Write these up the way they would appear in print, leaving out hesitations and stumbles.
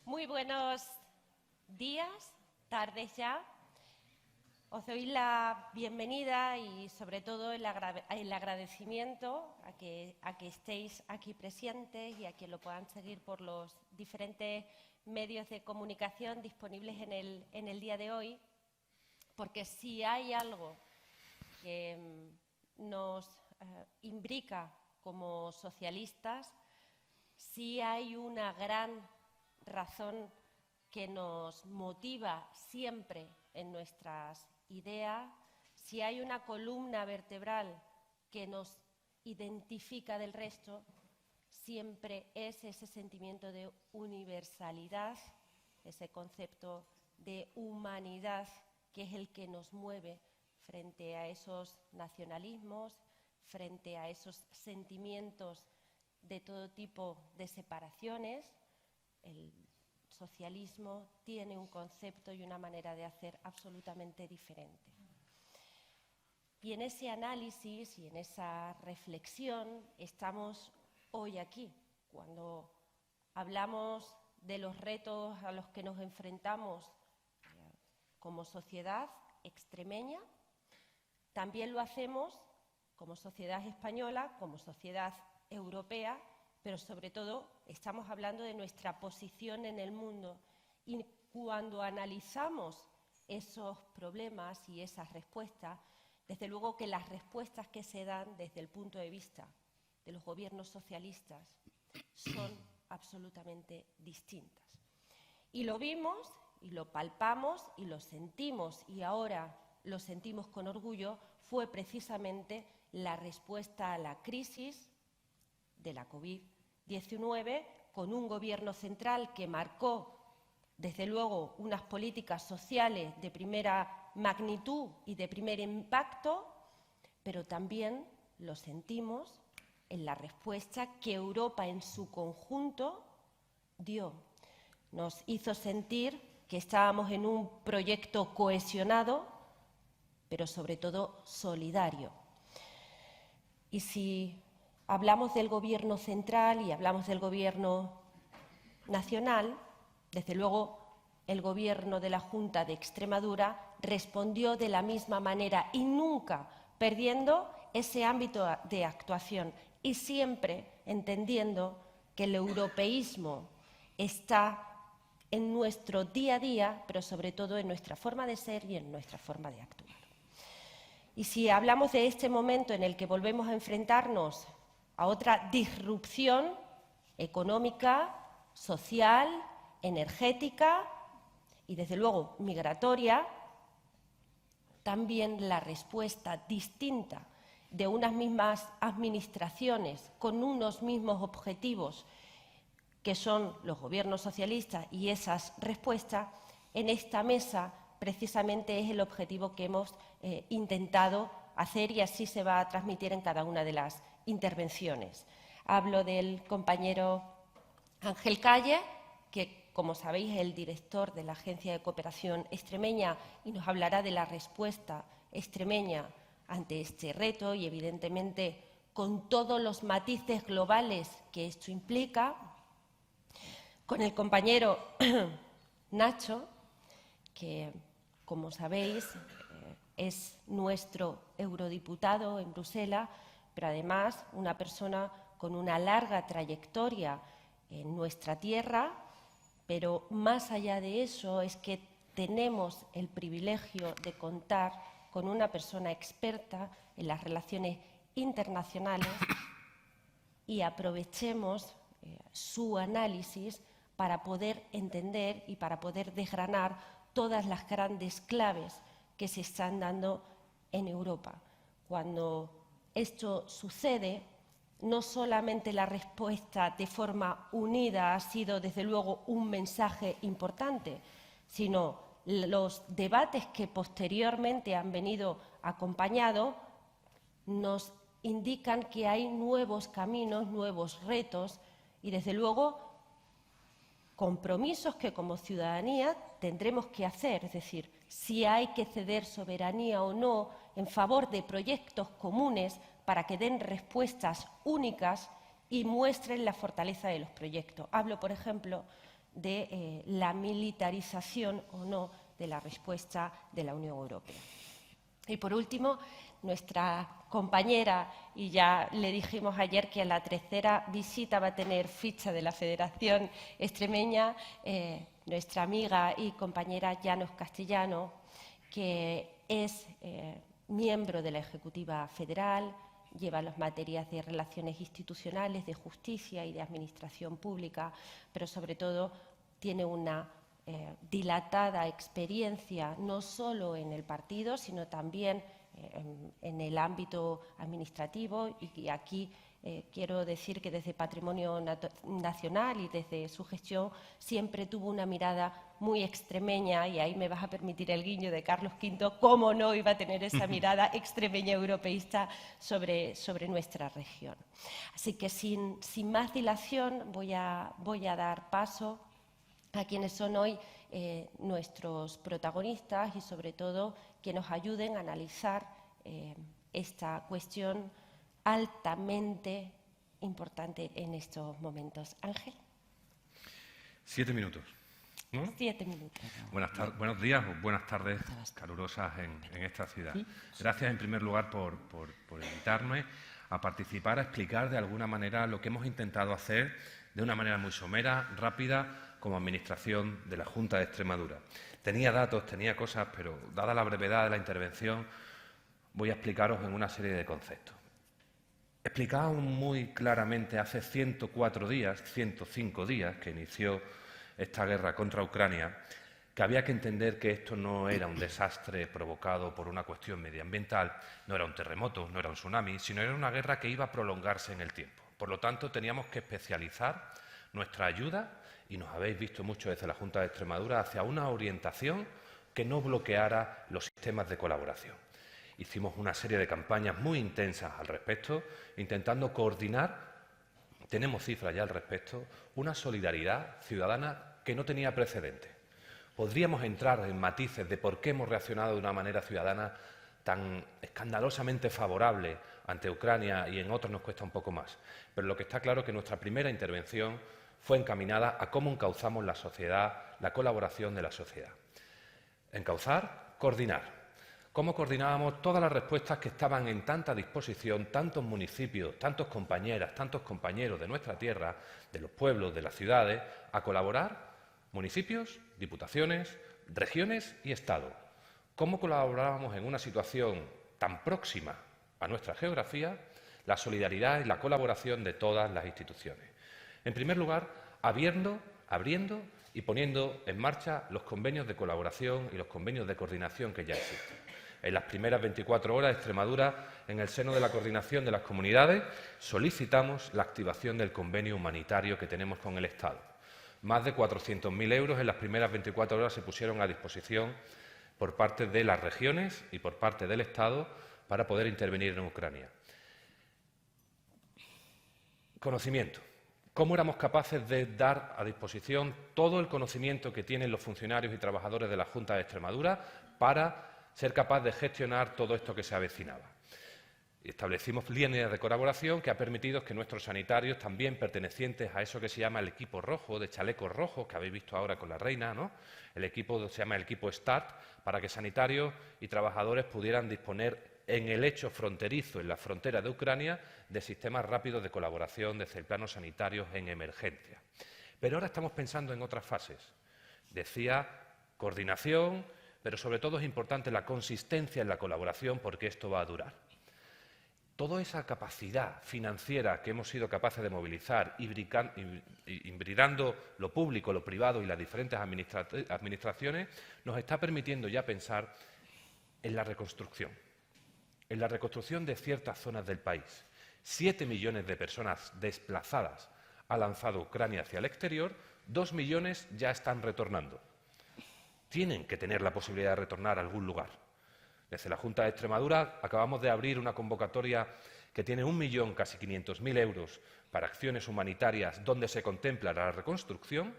Muy buenos días, tardes ya. Os doy la bienvenida y sobre todo el agradecimiento a que estéis aquí presentes y a que lo puedan seguir por los diferentes medios de comunicación disponibles en el día de hoy, porque si hay algo que nos imbrica como socialistas, si hay una gran razón que nos motiva siempre en nuestras ideas, si hay una columna vertebral que nos identifica del resto, siempre es ese sentimiento de universalidad, ese concepto de humanidad que es el que nos mueve frente a esos nacionalismos, frente a esos sentimientos de todo tipo de separaciones. El socialismo tiene un concepto y una manera de hacer absolutamente diferente. Y en ese análisis y en esa reflexión estamos hoy aquí, cuando hablamos de los retos a los que nos enfrentamos como sociedad extremeña. También lo hacemos como sociedad española, como sociedad europea, pero sobre todo estamos hablando de nuestra posición en el mundo. Y cuando analizamos esos problemas y esas respuestas, desde luego que las respuestas que se dan desde el punto de vista de los gobiernos socialistas son absolutamente distintas. Y lo vimos, y lo palpamos, y lo sentimos, y ahora lo sentimos con orgullo, fue precisamente la respuesta a la crisis de la COVID-19, con un gobierno central que marcó, desde luego, unas políticas sociales de primera magnitud y de primer impacto, pero también lo sentimos en la respuesta que Europa en su conjunto dio. Nos hizo sentir que estábamos en un proyecto cohesionado, pero sobre todo solidario. Y si hablamos del gobierno central y hablamos del gobierno nacional, desde luego el gobierno de la Junta de Extremadura respondió de la misma manera y nunca perdiendo ese ámbito de actuación y siempre entendiendo que el europeísmo está en nuestro día a día, pero sobre todo en nuestra forma de ser y en nuestra forma de actuar. Y si hablamos de este momento en el que volvemos a enfrentarnos a otra disrupción económica, social, energética y, desde luego, migratoria, también la respuesta distinta de unas mismas administraciones con unos mismos objetivos que son los gobiernos socialistas y esas respuestas, en esta mesa precisamente es el objetivo que hemos intentado hacer y así se va a transmitir en cada una de las intervenciones. Hablo del compañero Ángel Calle, que, como sabéis, es el director de la Agencia de Cooperación Extremeña y nos hablará de la respuesta extremeña ante este reto y, evidentemente, con todos los matices globales que esto implica. Con el compañero Nacho, que, como sabéis, es nuestro eurodiputado en Bruselas, pero además una persona con una larga trayectoria en nuestra tierra, pero más allá de eso es que tenemos el privilegio de contar con una persona experta en las relaciones internacionales y aprovechemos su análisis para poder entender y para poder desgranar todas las grandes claves que se están dando en Europa. Cuando esto sucede, no solamente la respuesta de forma unida ha sido, desde luego, un mensaje importante, sino los debates que posteriormente han venido acompañados nos indican que hay nuevos caminos, nuevos retos y, desde luego, compromisos que como ciudadanía tendremos que hacer, es decir, si hay que ceder soberanía o no en favor de proyectos comunes para que den respuestas únicas y muestren la fortaleza de los proyectos. Hablo, por ejemplo, de la militarización o no de la respuesta de la Unión Europea. Y por último, nuestra compañera, y ya le dijimos ayer que a la tercera visita va a tener ficha de la Federación Extremeña, nuestra amiga y compañera Llanos Castellano, que es miembro de la Ejecutiva Federal, lleva las materias de relaciones institucionales, de justicia y de administración pública, pero sobre todo tiene una dilatada experiencia no solo en el partido, sino también en el ámbito administrativo, y aquí quiero decir que desde Patrimonio Nacional y desde su gestión siempre tuvo una mirada muy extremeña, y ahí me vas a permitir el guiño de Carlos V, cómo no iba a tener esa mirada extremeña europeísta sobre nuestra región. Así que sin más dilación voy a dar paso a quienes son hoy nuestros protagonistas y sobre todo que nos ayuden a analizar esta cuestión altamente importante en estos momentos. Ángel. 7 minutos, ¿no? 7 minutos. Buenos días o buenas tardes calurosas en esta ciudad. Gracias en primer lugar por invitarme a participar, a explicar de alguna manera lo que hemos intentado hacer de una manera muy somera, rápida, como Administración de la Junta de Extremadura. Tenía datos, tenía cosas, pero dada la brevedad de la intervención, voy a explicaros en una serie de conceptos. Explicaba muy claramente hace 104 días, 105 días, que inició esta guerra contra Ucrania, que había que entender que esto no era un desastre provocado por una cuestión medioambiental, no era un terremoto, no era un tsunami, sino era una guerra que iba a prolongarse en el tiempo. Por lo tanto, teníamos que especializar nuestra ayuda, y nos habéis visto mucho desde la Junta de Extremadura, hacia una orientación que no bloqueara los sistemas de colaboración. Hicimos una serie de campañas muy intensas al respecto, intentando coordinar, tenemos cifras ya al respecto, una solidaridad ciudadana que no tenía precedente. Podríamos entrar en matices de por qué hemos reaccionado de una manera ciudadana tan escandalosamente favorable ante Ucrania y en otros nos cuesta un poco más. Pero lo que está claro es que nuestra primera intervención fue encaminada a cómo encauzamos la sociedad, la colaboración de la sociedad. Encauzar, coordinar. Cómo coordinábamos todas las respuestas que estaban en tanta disposición, tantos municipios, tantos compañeras, tantos compañeros de nuestra tierra, de los pueblos, de las ciudades, a colaborar, municipios, diputaciones, regiones y Estado. Cómo colaborábamos en una situación tan próxima a nuestra geografía, la solidaridad y la colaboración de todas las instituciones. En primer lugar, abriendo y poniendo en marcha los convenios de colaboración y los convenios de coordinación que ya existen. En las primeras 24 horas, Extremadura, en el seno de la coordinación de las comunidades, solicitamos la activación del convenio humanitario que tenemos con el Estado. Más de 400.000 euros en las primeras 24 horas se pusieron a disposición por parte de las regiones y por parte del Estado para poder intervenir en Ucrania. Conocimiento. ¿Cómo éramos capaces de dar a disposición todo el conocimiento que tienen los funcionarios y trabajadores de la Junta de Extremadura para ser capaz de gestionar todo esto que se avecinaba? Establecimos líneas de colaboración que ha permitido que nuestros sanitarios, también pertenecientes a eso que se llama el equipo rojo, de chalecos rojos, que habéis visto ahora con la reina, ¿no? El equipo se llama el equipo START, para que sanitarios y trabajadores pudieran disponer en el hecho fronterizo, en la frontera de Ucrania, de sistemas rápidos de colaboración desde el plano sanitario en emergencia. Pero ahora estamos pensando en otras fases. Decía coordinación, pero sobre todo es importante la consistencia en la colaboración porque esto va a durar. Toda esa capacidad financiera que hemos sido capaces de movilizar, hibridando lo público, lo privado y las diferentes administraciones, nos está permitiendo ya pensar en la reconstrucción de ciertas zonas del país. 7 millones de personas desplazadas ha lanzado Ucrania hacia el exterior, 2 millones ya están retornando. Tienen que tener la posibilidad de retornar a algún lugar. Desde la Junta de Extremadura acabamos de abrir una convocatoria que tiene 1 millón, casi 500.000 euros para acciones humanitarias donde se contempla la reconstrucción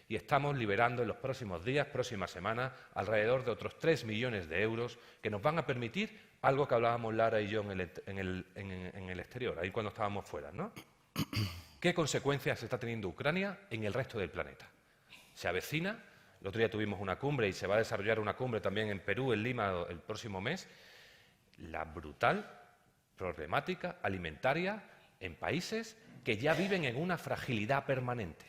y estamos liberando en los próximos días, próximas semanas, alrededor de otros 3 millones de euros que nos van a permitir algo que hablábamos Lara y yo en el exterior, ahí cuando estábamos fuera, ¿no? ¿Qué consecuencias está teniendo Ucrania en el resto del planeta? se avecina. El otro día tuvimos una cumbre y se va a desarrollar una cumbre también en Perú, en Lima, el próximo mes. La brutal problemática alimentaria en países que ya viven en una fragilidad permanente.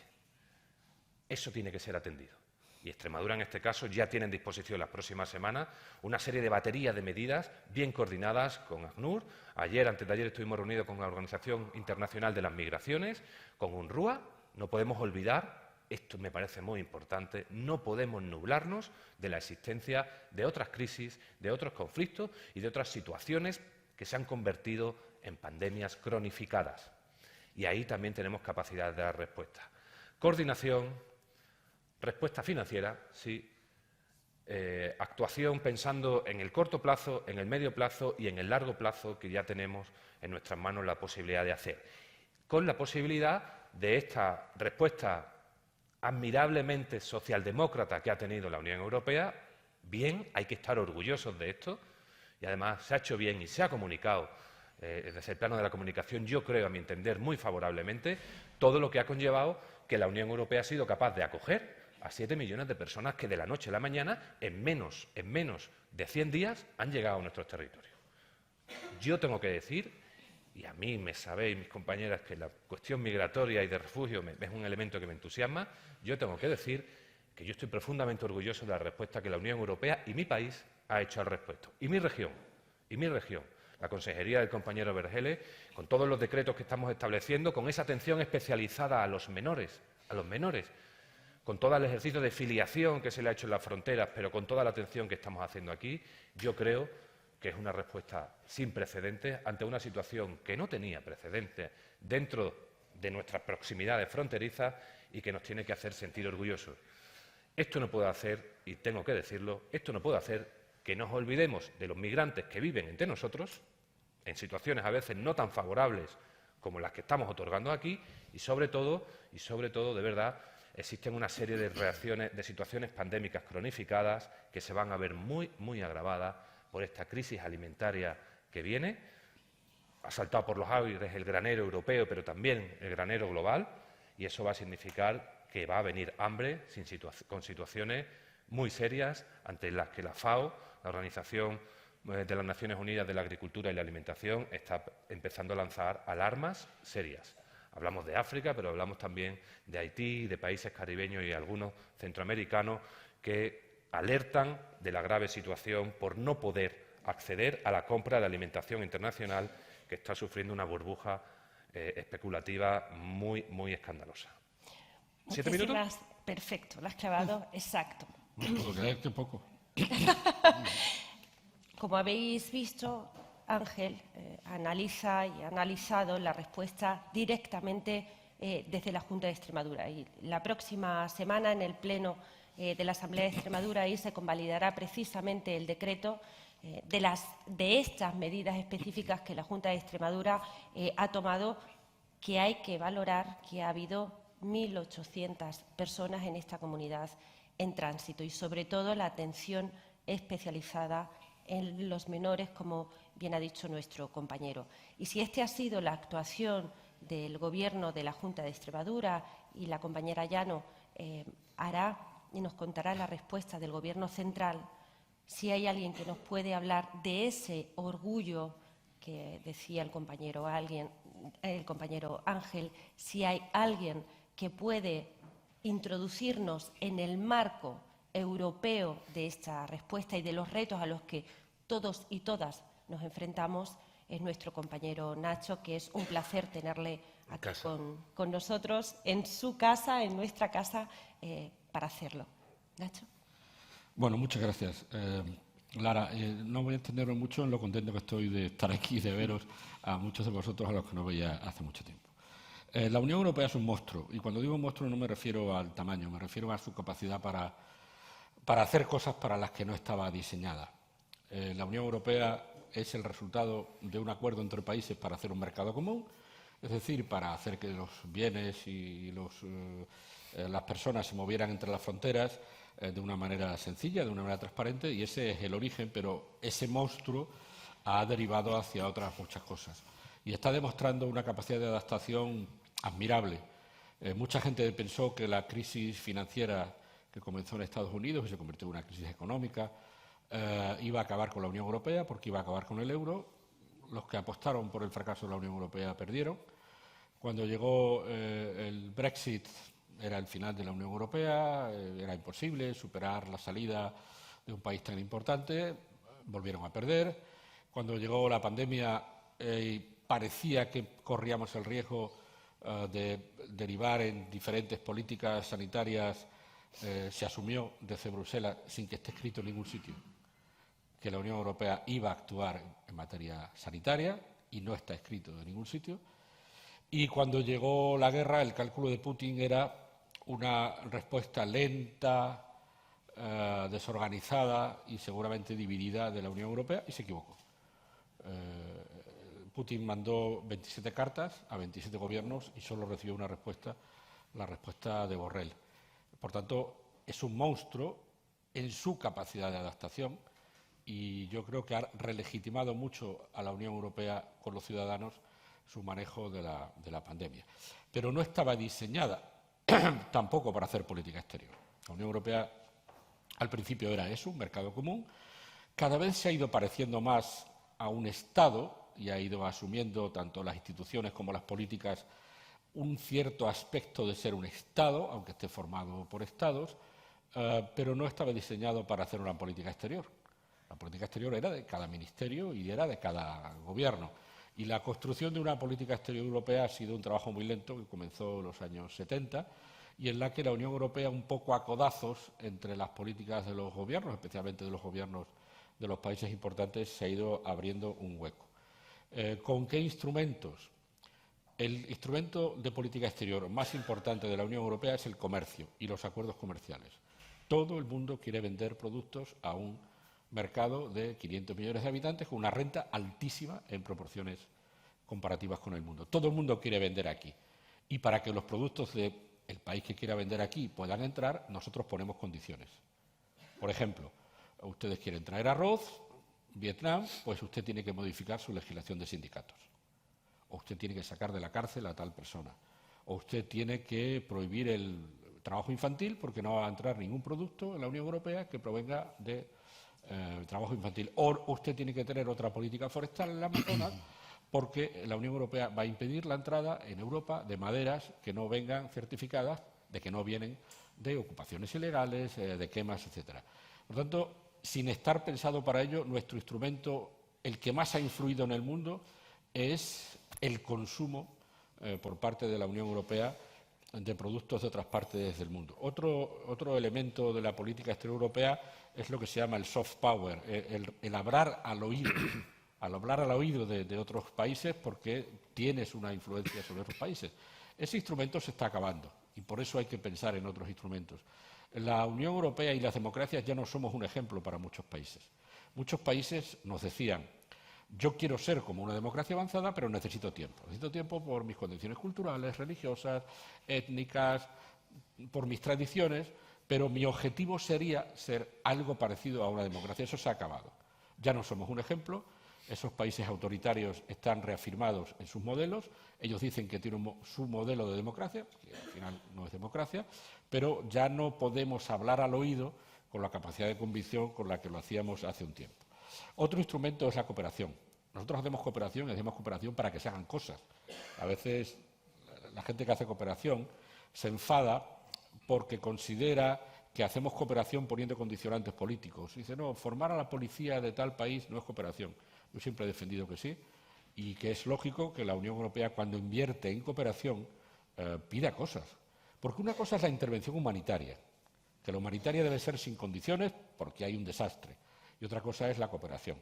Eso tiene que ser atendido. Y Extremadura, en este caso, ya tiene en disposición las próximas semanas una serie de baterías de medidas bien coordinadas con ACNUR. Ayer, antes de ayer, estuvimos reunidos con la Organización Internacional de las Migraciones, con UNRWA. No podemos olvidar, esto me parece muy importante, no podemos nublarnos de la existencia de otras crisis, de otros conflictos y de otras situaciones que se han convertido en pandemias cronificadas. Y ahí también tenemos capacidad de dar respuesta. Coordinación, respuesta financiera, sí, actuación pensando en el corto plazo, en el medio plazo y en el largo plazo que ya tenemos en nuestras manos la posibilidad de hacer. Con la posibilidad de esta respuesta admirablemente socialdemócrata que ha tenido la Unión Europea, bien, hay que estar orgullosos de esto y además se ha hecho bien y se ha comunicado desde el plano de la comunicación, yo creo, a mi entender, muy favorablemente, todo lo que ha conllevado que la Unión Europea ha sido capaz de acoger a 7 millones de personas que de la noche a la mañana, en menos de 100 días, han llegado a nuestros territorios. Yo tengo que decir, y a mí me sabéis, mis compañeras, que la cuestión migratoria y de refugio es un elemento que me entusiasma, yo tengo que decir que yo estoy profundamente orgulloso de la respuesta que la Unión Europea y mi país ha hecho al respecto. Y mi región, la consejería del compañero Verhele, con todos los decretos que estamos estableciendo, con esa atención especializada a los menores, con todo el ejercicio de filiación que se le ha hecho en las fronteras, pero con toda la atención que estamos haciendo aquí, yo creo que es una respuesta sin precedentes ante una situación que no tenía precedentes dentro de nuestras proximidades fronterizas y que nos tiene que hacer sentir orgullosos. Esto no puede hacer, y tengo que decirlo, esto no puede hacer que nos olvidemos de los migrantes que viven entre nosotros, en situaciones a veces no tan favorables como las que estamos otorgando aquí, y sobre todo, de verdad, existen una serie de reacciones, de situaciones pandémicas cronificadas que se van a ver muy agravadas por esta crisis alimentaria que viene. Ha saltado por los aires el granero europeo, pero también el granero global, y eso va a significar que va a venir hambre con situaciones muy serias ante las que la FAO, la Organización de las Naciones Unidas de la Agricultura y la Alimentación, está empezando a lanzar alarmas serias. Hablamos de África, pero hablamos también de Haití, de países caribeños y algunos centroamericanos que alertan de la grave situación por no poder acceder a la compra de alimentación internacional que está sufriendo una burbuja especulativa muy escandalosa. ¿7 minutos? Perfecto, lo has clavado exacto. Porque poco. Como habéis visto, Ángel analiza y ha analizado la respuesta directamente desde la Junta de Extremadura. Y la próxima semana, en el Pleno de la Asamblea de Extremadura, ahí se convalidará precisamente el decreto de estas medidas específicas que la Junta de Extremadura ha tomado, que hay que valorar que ha habido 1.800 personas en esta comunidad en tránsito y, sobre todo, la atención especializada en los menores, como bien ha dicho nuestro compañero. Y si esta ha sido la actuación del Gobierno de la Junta de Extremadura y la compañera Llano hará y nos contará la respuesta del Gobierno central, si hay alguien que nos puede hablar de ese orgullo que decía el compañero Ángel, si hay alguien que puede introducirnos en el marco europeo de esta respuesta y de los retos a los que todos y todas nos enfrentamos, es nuestro compañero Nacho, que es un placer tenerle aquí con nosotros, en su casa, en nuestra casa, para hacerlo. Nacho. Bueno, muchas gracias. Lara, no voy a extenderme mucho en lo contento que estoy de estar aquí y de veros a muchos de vosotros a los que no veía hace mucho tiempo. La Unión Europea es un monstruo, y cuando digo monstruo no me refiero al tamaño, me refiero a su capacidad para hacer cosas para las que no estaba diseñada. La Unión Europea es el resultado de un acuerdo entre países para hacer un mercado común, es decir, para hacer que los bienes y las personas se movieran entre las fronteras de una manera sencilla, de una manera transparente, y ese es el origen, pero ese monstruo ha derivado hacia otras muchas cosas. Y está demostrando una capacidad de adaptación admirable. Mucha gente pensó que la crisis financiera que comenzó en Estados Unidos y se convirtió en una crisis económica, iba a acabar con la Unión Europea porque iba a acabar con el euro. Los que apostaron por el fracaso de la Unión Europea perdieron. Cuando llegó el Brexit, era el final de la Unión Europea, era imposible superar la salida de un país tan importante, volvieron a perder. Cuando llegó la pandemia, parecía que corríamos el riesgo de derivar en diferentes políticas sanitarias. Se asumió desde Bruselas, sin que esté escrito en ningún sitio, que la Unión Europea iba a actuar en materia sanitaria, y no está escrito en ningún sitio. Y cuando llegó la guerra, el cálculo de Putin era una respuesta lenta, desorganizada y seguramente dividida de la Unión Europea, y se equivocó. Putin mandó 27 cartas a 27 gobiernos y solo recibió una respuesta, la respuesta de Borrell. Por tanto, es un monstruo en su capacidad de adaptación, y yo creo que ha relegitimado mucho a la Unión Europea con los ciudadanos su manejo de la pandemia. Pero no estaba diseñada tampoco para hacer política exterior. La Unión Europea al principio era eso, un mercado común. Cada vez se ha ido pareciendo más a un Estado y ha ido asumiendo tanto las instituciones como las políticas un cierto aspecto de ser un Estado, aunque esté formado por Estados, pero no estaba diseñado para hacer una política exterior. La política exterior era de cada ministerio y era de cada gobierno. Y la construcción de una política exterior europea ha sido un trabajo muy lento que comenzó en los años 70 y en la que la Unión Europea, un poco a codazos entre las políticas de los gobiernos, especialmente de los gobiernos de los países importantes, se ha ido abriendo un hueco. ¿Con qué instrumentos? El instrumento de política exterior más importante de la Unión Europea es el comercio y los acuerdos comerciales. Todo el mundo quiere vender productos a un mercado de 500 millones de habitantes con una renta altísima en proporciones comparativas con el mundo. Todo el mundo quiere vender aquí. Y para que los productos del país que quiera vender aquí puedan entrar, nosotros ponemos condiciones. Por ejemplo, ustedes quieren traer arroz, Vietnam, pues usted tiene que modificar su legislación de sindicatos. O usted tiene que sacar de la cárcel a tal persona. O usted tiene que prohibir el trabajo infantil porque no va a entrar ningún producto en la Unión Europea que provenga de trabajo infantil. O usted tiene que tener otra política forestal en el Amazonas porque la Unión Europea va a impedir la entrada en Europa de maderas que no vengan certificadas, de que no vienen de ocupaciones ilegales, de quemas, etcétera. Por tanto, sin estar pensado para ello, nuestro instrumento, el que más ha influido en el mundo, es el consumo por parte de la Unión Europea de productos de otras partes del mundo. Otro elemento de la política exterior europea es lo que se llama el soft power, el hablar al oído, de otros países porque tienes una influencia sobre otros países. Ese instrumento se está acabando y por eso hay que pensar en otros instrumentos. La Unión Europea y las democracias ya no somos un ejemplo para muchos países. Muchos países nos decían: yo quiero ser como una democracia avanzada, pero necesito tiempo. Necesito tiempo por mis condiciones culturales, religiosas, étnicas, por mis tradiciones, pero mi objetivo sería ser algo parecido a una democracia. Eso se ha acabado. Ya no somos un ejemplo. Esos países autoritarios están reafirmados en sus modelos. Ellos dicen que tienen su modelo de democracia, que al final no es democracia, pero ya no podemos hablar al oído con la capacidad de convicción con la que lo hacíamos hace un tiempo. Otro instrumento es la cooperación. Nosotros hacemos cooperación y hacemos cooperación para que se hagan cosas. A veces la gente que hace cooperación se enfada porque considera que hacemos cooperación poniendo condicionantes políticos. Dice: no, formar a la policía de tal país no es cooperación. Yo siempre he defendido que sí y que es lógico que la Unión Europea, cuando invierte en cooperación, pida cosas. Porque una cosa es la intervención humanitaria, que la humanitaria debe ser sin condiciones porque hay un desastre. Y otra cosa es la cooperación.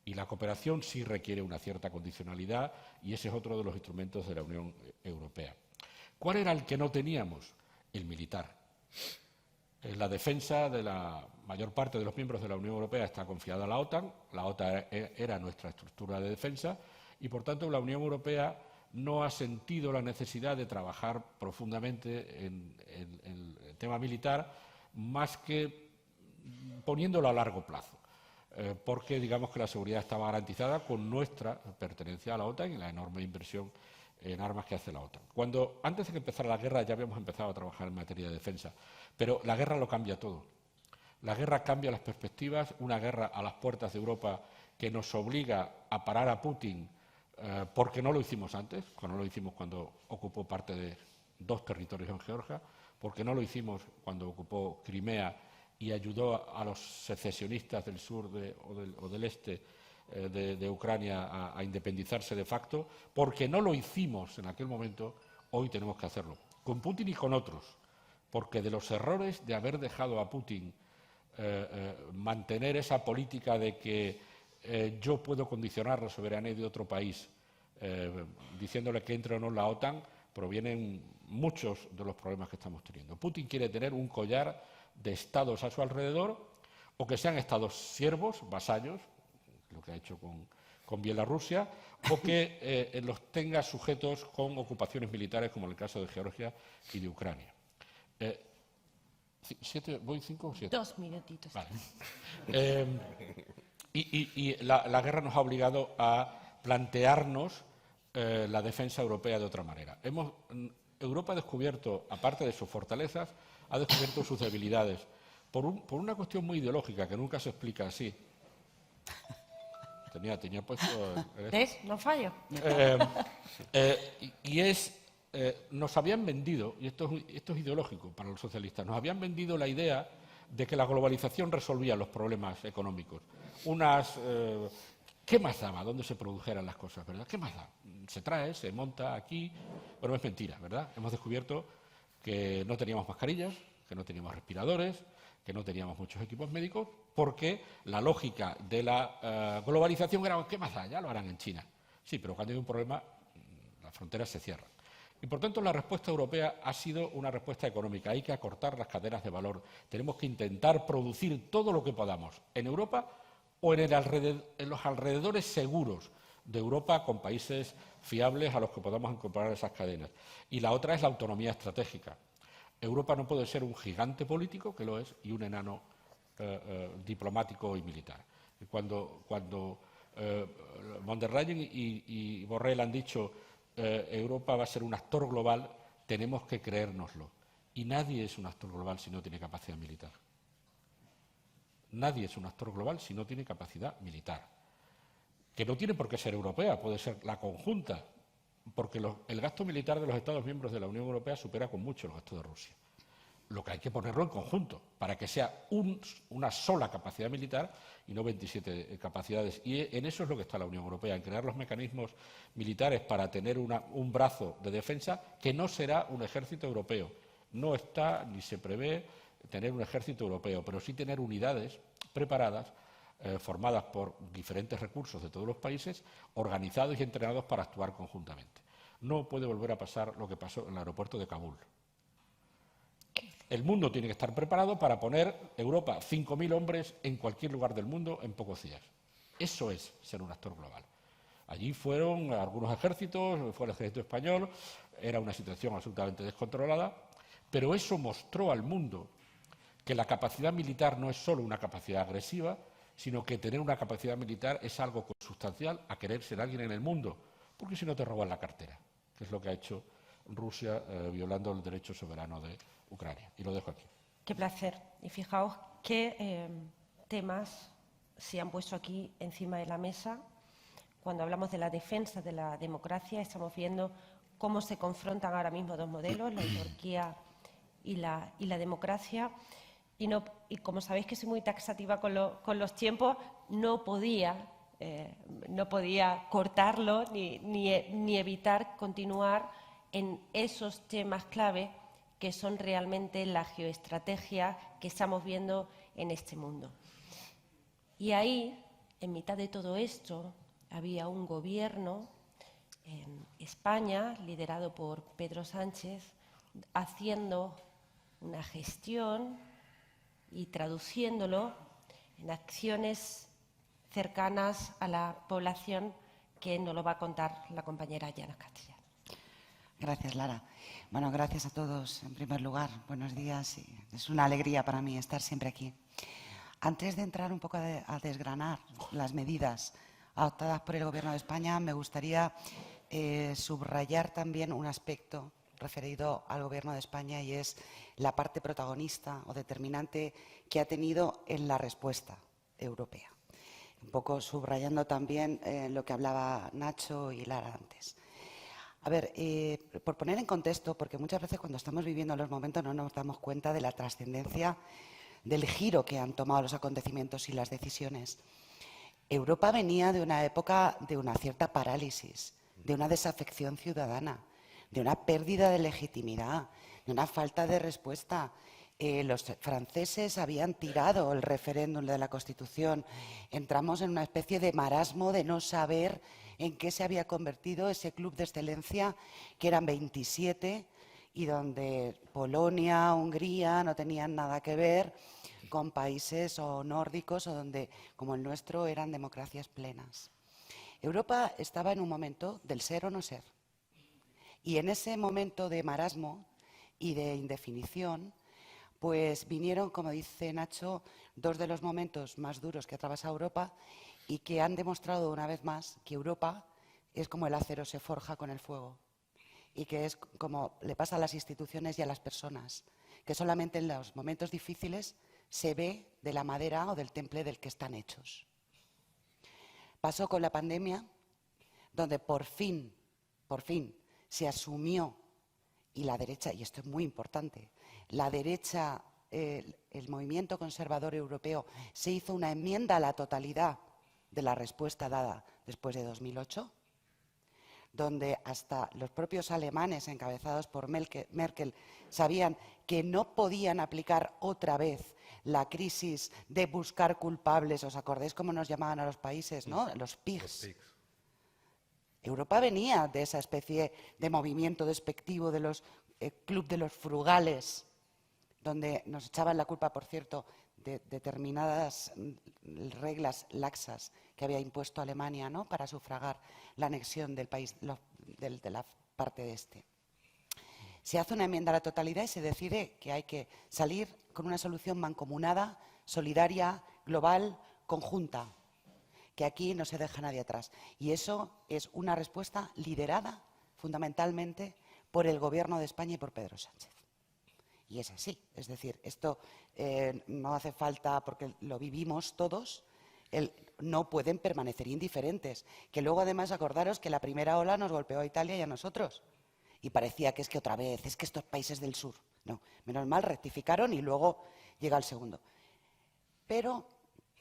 Y la cooperación sí requiere una cierta condicionalidad y ese es otro de los instrumentos de la Unión Europea. ¿Cuál era el que no teníamos? El militar. La defensa de la mayor parte de los miembros de la Unión Europea está confiada a la OTAN. La OTAN era nuestra estructura de defensa y, por tanto, la Unión Europea no ha sentido la necesidad de trabajar profundamente en el tema militar, más que poniéndolo a largo plazo, porque digamos que la seguridad estaba garantizada con nuestra pertenencia a la OTAN y la enorme inversión en armas que hace la OTAN. Antes de que empezara la guerra ya habíamos empezado a trabajar en materia de defensa, pero la guerra lo cambia todo. La guerra cambia las perspectivas, una guerra a las puertas de Europa que nos obliga a parar a Putin porque no lo hicimos antes, no lo hicimos cuando ocupó parte de 2 territorios en Georgia, porque no lo hicimos cuando ocupó Crimea y ayudó a los secesionistas del sur o del este de Ucrania a independizarse de facto, porque no lo hicimos en aquel momento, hoy tenemos que hacerlo, con Putin y con otros, porque de los errores de haber dejado a Putin mantener esa política de que yo puedo condicionar la soberanía de otro país diciéndole que entre o no en la OTAN, provienen muchos de los problemas que estamos teniendo. Putin quiere tener un collar de estados a su alrededor, o que sean estados siervos, vasallos, lo que ha hecho con Bielorrusia, o que los tenga sujetos con ocupaciones militares, como en el caso de Georgia y de Ucrania. ¿Voy 5 o 7? 2 minutitos. Vale. Y la guerra nos ha obligado a plantearnos la defensa europea de otra manera. Europa ha descubierto, aparte de sus fortalezas, ha descubierto sus debilidades, por una cuestión muy ideológica que nunca se explica así. Tenía puesto... ¿Ves? No fallo. Nos habían vendido, y esto es ideológico para los socialistas, nos habían vendido la idea de que la globalización resolvía los problemas económicos. ¿Qué más daba? ¿Dónde se produjeran las cosas, verdad? ¿Qué más da? Se trae, se monta aquí. Bueno, es mentira, ¿verdad? Hemos descubierto que no teníamos mascarillas, que no teníamos respiradores, que no teníamos muchos equipos médicos, porque la lógica de la globalización era, ¿qué más da? Ya lo harán en China. Sí, pero cuando hay un problema, las fronteras se cierran. Y, por tanto, la respuesta europea ha sido una respuesta económica. Hay que acortar las cadenas de valor. Tenemos que intentar producir todo lo que podamos en Europa o en los alrededores seguros de Europa, con países fiables a los que podamos incorporar esas cadenas. Y la otra es la autonomía estratégica. Europa no puede ser un gigante político, que lo es, y un enano diplomático y militar. Cuando von der Leyen y Borrell han dicho Europa va a ser un actor global, tenemos que creérnoslo. Y nadie es un actor global si no tiene capacidad militar. Nadie es un actor global si no tiene capacidad militar. Que no tiene por qué ser europea, puede ser la conjunta, porque el gasto militar de los Estados miembros de la Unión Europea supera con mucho el gasto de Rusia. Lo que hay que ponerlo en conjunto, para que sea una sola capacidad militar y no 27 capacidades. Y en eso es lo que está la Unión Europea, en crear los mecanismos militares para tener un brazo de defensa que no será un ejército europeo. No está ni se prevé tener un ejército europeo, pero sí tener unidades preparadas, formadas por diferentes recursos de todos los países, organizados y entrenados para actuar conjuntamente. No puede volver a pasar lo que pasó en el aeropuerto de Kabul. El mundo tiene que estar preparado para poner Europa 5.000 hombres en cualquier lugar del mundo en pocos días. Eso es ser un actor global. Allí fueron algunos ejércitos, fue el ejército español, era una situación absolutamente descontrolada, pero eso mostró al mundo que la capacidad militar no es solo una capacidad agresiva, sino que tener una capacidad militar es algo consustancial a querer ser alguien en el mundo, porque si no te roban la cartera, que es lo que ha hecho Rusia violando el derecho soberano de Ucrania. Y lo dejo aquí. Qué placer. Y fijaos qué temas se han puesto aquí encima de la mesa. Cuando hablamos de la defensa de la democracia, estamos viendo cómo se confrontan ahora mismo dos modelos, la monarquía y la democracia. Y como sabéis que soy muy taxativa con los tiempos, no podía cortarlo ni evitar continuar en esos temas clave que son realmente la geoestrategia que estamos viendo en este mundo. Y ahí, en mitad de todo esto, había un gobierno en España, liderado por Pedro Sánchez, haciendo una gestión y traduciéndolo en acciones cercanas a la población, que nos lo va a contar la compañera Yana Castellano. Gracias, Lara. Bueno, gracias a todos, en primer lugar. Buenos días. Es una alegría para mí estar siempre aquí. Antes de entrar un poco a desgranar las medidas adoptadas por el Gobierno de España, me gustaría subrayar también un aspecto referido al Gobierno de España y es la parte protagonista o determinante que ha tenido en la respuesta europea. Un poco subrayando también lo que hablaba Nacho y Lara antes. A ver, por poner en contexto, porque muchas veces cuando estamos viviendo los momentos no nos damos cuenta de la trascendencia del giro que han tomado los acontecimientos y las decisiones. Europa venía de una época de una cierta parálisis, de una desafección ciudadana, de una pérdida de legitimidad, de una falta de respuesta. Los franceses habían tirado el referéndum de la Constitución. Entramos en una especie de marasmo de no saber en qué se había convertido ese club de excelencia, que eran 27, y donde Polonia, Hungría no tenían nada que ver con países o nórdicos o donde, como el nuestro, eran democracias plenas. Europa estaba en un momento del ser o no ser. Y en ese momento de marasmo y de indefinición, pues vinieron, como dice Nacho, dos de los momentos más duros que ha atravesado Europa y que han demostrado una vez más que Europa es como el acero, se forja con el fuego, y que es como le pasa a las instituciones y a las personas, que solamente en los momentos difíciles se ve de la madera o del temple del que están hechos. Pasó con la pandemia, donde por fin, se asumió, y la derecha, y esto es muy importante, la derecha, el movimiento conservador europeo, se hizo una enmienda a la totalidad de la respuesta dada después de 2008, donde hasta los propios alemanes, encabezados por Merkel, sabían que no podían aplicar otra vez la crisis de buscar culpables. ¿Os acordáis cómo nos llamaban a los países, no? Los pigs. Europa venía de esa especie de movimiento despectivo de los club de los frugales, donde nos echaban la culpa, por cierto, de determinadas reglas laxas que había impuesto Alemania, ¿no?, para sufragar la anexión del país, de la parte de este. Se hace una enmienda a la totalidad y se decide que hay que salir con una solución mancomunada, solidaria, global, conjunta, que aquí no se deja nadie atrás. Y eso es una respuesta liderada fundamentalmente por el Gobierno de España y por Pedro Sánchez. Y es así, es decir, esto no hace falta, porque lo vivimos todos, no pueden permanecer indiferentes. Que luego, además, acordaros que la primera ola nos golpeó a Italia y a nosotros. Y parecía que es que otra vez, es que estos países del sur. No, menos mal, rectificaron y luego llega el segundo. Pero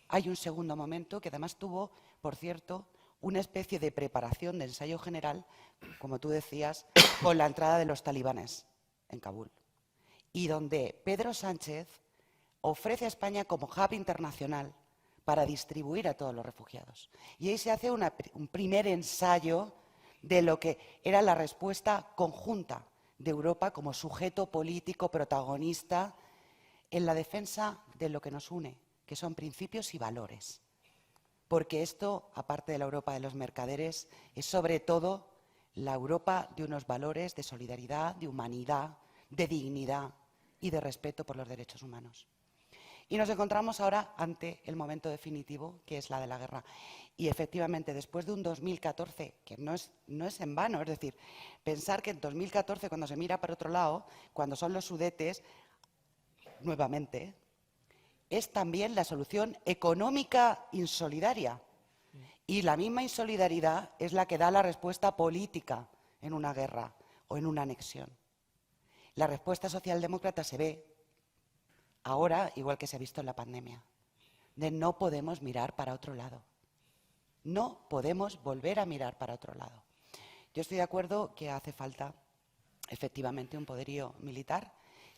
hay un segundo momento que además tuvo, por cierto, una especie de preparación de ensayo general, como tú decías, con la entrada de los talibanes en Kabul. Y donde Pedro Sánchez ofrece a España como hub internacional para distribuir a todos los refugiados. Y ahí se hace un primer ensayo de lo que era la respuesta conjunta de Europa como sujeto político protagonista en la defensa de lo que nos une, que son principios y valores. Porque esto, aparte de la Europa de los mercaderes, es sobre todo la Europa de unos valores de solidaridad, de humanidad, de dignidad y de respeto por los derechos humanos. Y nos encontramos ahora ante el momento definitivo, que es la de la guerra. Y efectivamente, después de un 2014, que no es en vano, es decir, pensar que en 2014, cuando se mira para otro lado, cuando son los Sudetes, nuevamente, es también la solución económica insolidaria. Y la misma insolidaridad es la que da la respuesta política en una guerra o en una anexión. La respuesta socialdemócrata se ve ahora, igual que se ha visto en la pandemia, de no podemos mirar para otro lado. No podemos volver a mirar para otro lado. Yo estoy de acuerdo que hace falta efectivamente un poderío militar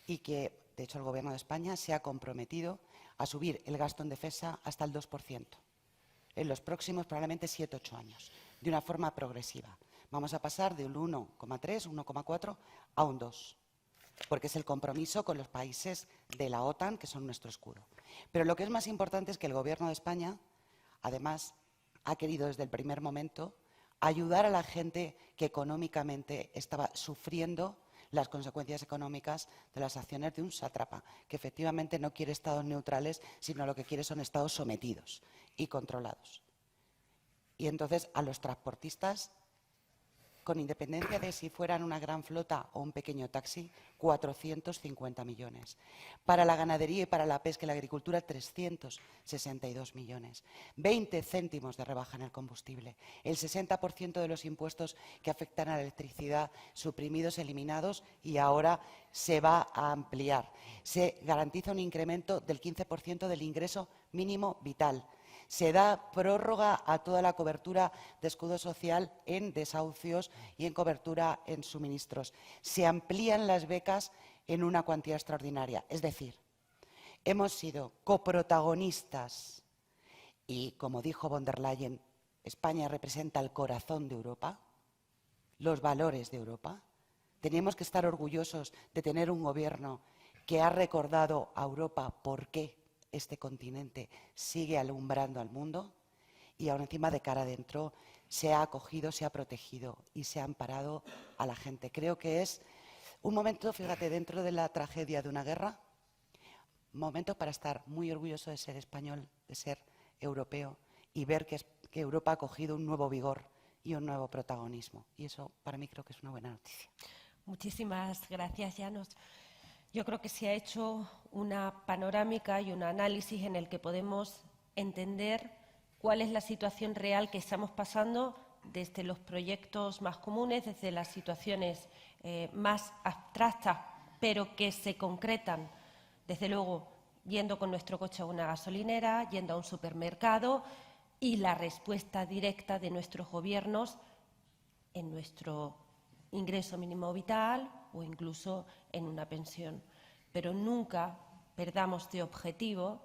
y que, de hecho, el Gobierno de España se ha comprometido a subir el gasto en defensa hasta el 2% en los próximos probablemente 7 u 8 años, de una forma progresiva. Vamos a pasar de un 1,3, 1,4 a un 2%. Porque es el compromiso con los países de la OTAN, que son nuestro escudo. Pero lo que es más importante es que el Gobierno de España, además, ha querido desde el primer momento ayudar a la gente que económicamente estaba sufriendo las consecuencias económicas de las acciones de un sátrapa, que efectivamente no quiere estados neutrales, sino lo que quiere son estados sometidos y controlados. Y entonces a los transportistas con independencia de si fueran una gran flota o un pequeño taxi, 450 millones. Para la ganadería y para la pesca y la agricultura, 362 millones. 20 céntimos de rebaja en el combustible. El 60% de los impuestos que afectan a la electricidad suprimidos, eliminados, y ahora se va a ampliar. Se garantiza un incremento del 15% del ingreso mínimo vital. Se da prórroga a toda la cobertura de escudo social en desahucios y en cobertura en suministros. Se amplían las becas en una cuantía extraordinaria. Es decir, hemos sido coprotagonistas y, como dijo von der Leyen, España representa el corazón de Europa, los valores de Europa. Tenemos que estar orgullosos de tener un gobierno que ha recordado a Europa por qué este continente sigue alumbrando al mundo, y aún encima, de cara adentro, se ha acogido, se ha protegido y se ha amparado a la gente. Creo que es un momento, fíjate, dentro de la tragedia de una guerra, un momento para estar muy orgulloso de ser español, de ser europeo, y ver que Europa ha cogido un nuevo vigor y un nuevo protagonismo. Y eso, para mí, creo que es una buena noticia. Muchísimas gracias, Llanos. Yo creo que se ha hecho una panorámica y un análisis en el que podemos entender cuál es la situación real que estamos pasando desde los proyectos más comunes, desde las situaciones más abstractas, pero que se concretan, desde luego, yendo con nuestro coche a una gasolinera, yendo a un supermercado, y la respuesta directa de nuestros gobiernos en nuestro ingreso mínimo vital o incluso en una pensión. Pero nunca perdamos de objetivo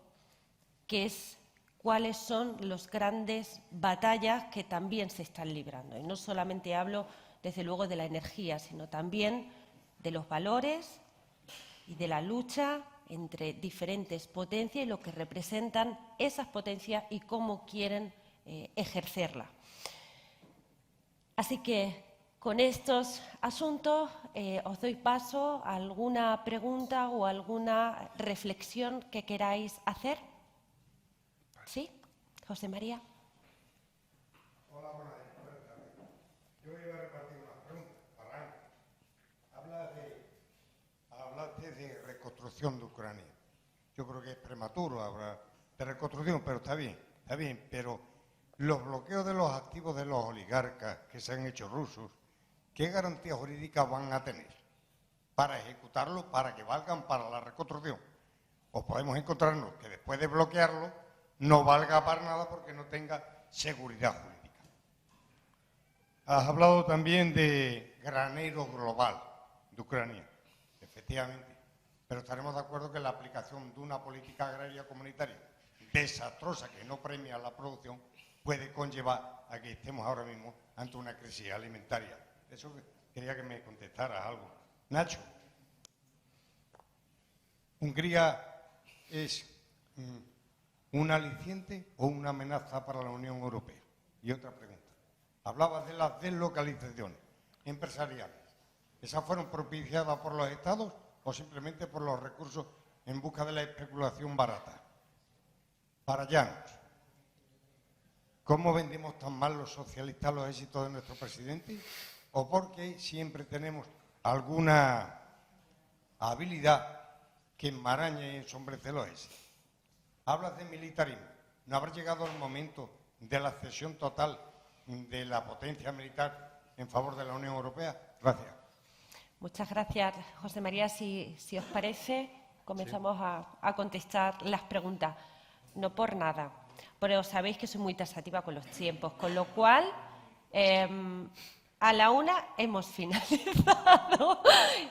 que es cuáles son las grandes batallas que también se están librando. Y no solamente hablo, desde luego, de la energía, sino también de los valores y de la lucha entre diferentes potencias y lo que representan esas potencias y cómo quieren ejercerla. Así que, con estos asuntos, os doy paso a alguna pregunta o alguna reflexión que queráis hacer. ¿Sí? José María. Hola, buenas tardes. Yo iba a repartir unas preguntas para Ángel. Hablaste de reconstrucción de Ucrania. Yo creo que es prematuro hablar de reconstrucción, pero está bien, pero los bloqueos de los activos de los oligarcas que se han hecho rusos, ¿qué garantías jurídicas van a tener para ejecutarlos, para que valgan para la reconstrucción? O podemos encontrarnos que después de bloquearlo no valga para nada porque no tenga seguridad jurídica. Has hablado también de granero global de Ucrania, efectivamente, pero estaremos de acuerdo que la aplicación de una política agraria comunitaria desastrosa que no premia la producción puede conllevar a que estemos ahora mismo ante una crisis alimentaria. Eso quería que me contestaras algo. Nacho, ¿Hungría es un aliciente o una amenaza para la Unión Europea? Y otra pregunta. Hablabas de las deslocalizaciones empresariales. ¿Esas fueron propiciadas por los Estados o simplemente por los recursos en busca de la especulación barata? Para Llanos, ¿cómo vendimos tan mal los socialistas los éxitos de nuestro presidente? ¿O porque siempre tenemos alguna habilidad que enmaraña y ensombrece los éxitos? Hablas de militarismo. ¿No habrá llegado el momento de la cesión total de la potencia militar en favor de la Unión Europea? Gracias. Muchas gracias, José María. Si os parece, comenzamos a contestar las preguntas. No por nada, pero sabéis que soy muy taxativa con los tiempos, con lo cual a la 1 hemos finalizado.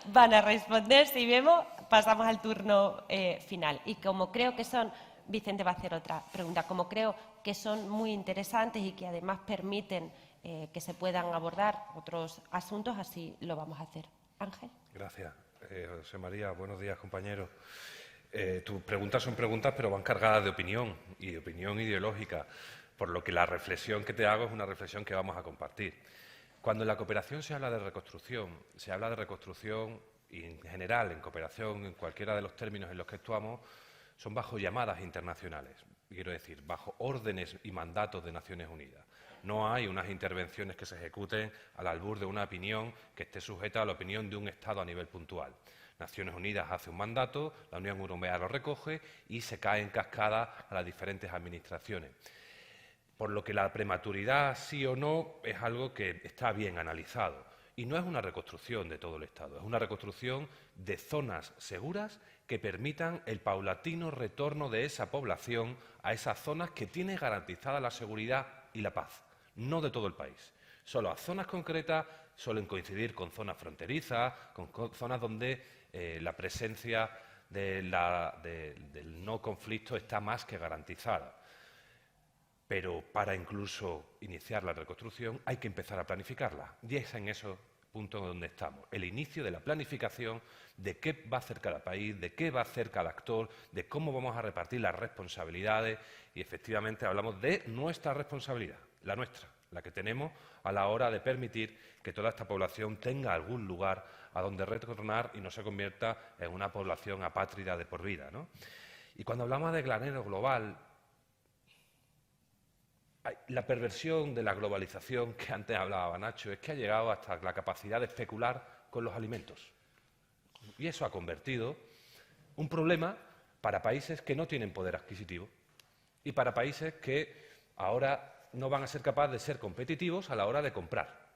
Van a responder, si vemos, pasamos al turno final. Y como creo que son, Vicente va a hacer otra pregunta, como creo que son muy interesantes y que además permiten que se puedan abordar otros asuntos, así lo vamos a hacer. Ángel. Gracias, José María. Buenos días, compañeros. Tus preguntas son preguntas, pero van cargadas de opinión y de opinión ideológica, por lo que la reflexión que te hago es una reflexión que vamos a compartir. Cuando en la cooperación se habla de reconstrucción y en general en cooperación, en cualquiera de los términos en los que actuamos, son bajo llamadas internacionales. quiero decir, bajo órdenes y mandatos de Naciones Unidas. No hay unas intervenciones que se ejecuten al albur de una opinión que esté sujeta a la opinión de un Estado a nivel puntual. Naciones Unidas hace un mandato, la Unión Europea lo recoge y se cae en cascada a las diferentes administraciones. Por lo que la prematuridad, sí o no, es algo que está bien analizado. Y no es una reconstrucción de todo el Estado, es una reconstrucción de zonas seguras que permitan el paulatino retorno de esa población a esas zonas que tienen garantizada la seguridad y la paz, no de todo el país. Solo a zonas concretas suelen coincidir con zonas fronterizas, con zonas donde la presencia del no conflicto está más que garantizada. Pero para incluso iniciar la reconstrucción hay que empezar a planificarla. Y es en esos puntos donde estamos. El inicio de la planificación de qué va a hacer cada país, de qué va a hacer cada actor, de cómo vamos a repartir las responsabilidades. Y efectivamente hablamos de nuestra responsabilidad, la nuestra, la que tenemos a la hora de permitir que toda esta población tenga algún lugar a donde retornar y no se convierta en una población apátrida de por vida, ¿no? Y cuando hablamos de granero global, la perversión de la globalización que antes hablaba Nacho es que ha llegado hasta la capacidad de especular con los alimentos. Y eso ha convertido un problema para países que no tienen poder adquisitivo y para países que ahora no van a ser capaces de ser competitivos a la hora de comprar.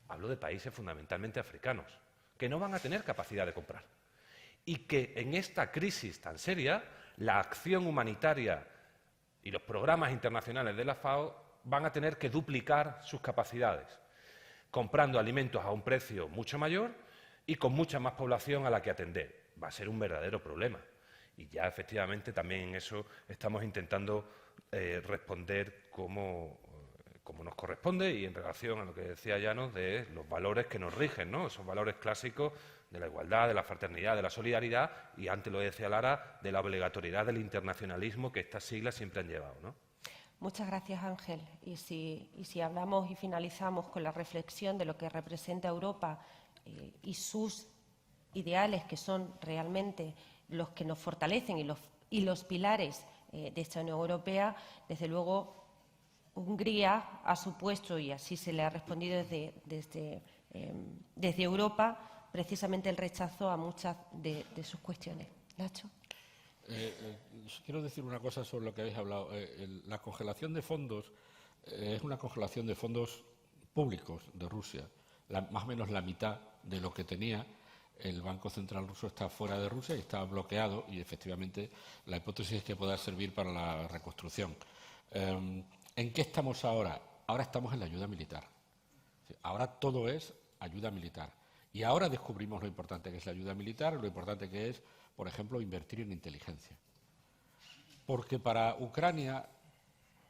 Hablo de países fundamentalmente africanos, que no van a tener capacidad de comprar. Y que en esta crisis tan seria, la acción humanitaria y los programas internacionales de la FAO van a tener que duplicar sus capacidades, comprando alimentos a un precio mucho mayor y con mucha más población a la que atender. Va a ser un verdadero problema. Y ya efectivamente también en eso estamos intentando responder como nos corresponde y en relación a lo que decía Llanos de los valores que nos rigen, ¿no? Esos valores clásicos de la igualdad, de la fraternidad, de la solidaridad y, antes lo decía Lara, de la obligatoriedad del internacionalismo que estas siglas siempre han llevado, ¿no? Muchas gracias, Ángel. Y si hablamos y finalizamos con la reflexión de lo que representa Europa y sus ideales, que son realmente los que nos fortalecen y los pilares de esta Unión Europea, desde luego Hungría ha supuesto, y así se le ha respondido desde Europa, precisamente el rechazo a muchas de sus cuestiones. Nacho. Quiero decir una cosa sobre lo que habéis hablado. La congelación de fondos es una congelación de fondos públicos de Rusia. Más o menos la mitad de lo que tenía el Banco Central ruso está fuera de Rusia y está bloqueado, y efectivamente la hipótesis es que pueda servir para la reconstrucción. ¿En qué estamos ahora? Ahora estamos en la ayuda militar. Ahora todo es ayuda militar. Y ahora descubrimos lo importante que es la ayuda militar, lo importante que es, por ejemplo, invertir en inteligencia. Porque para Ucrania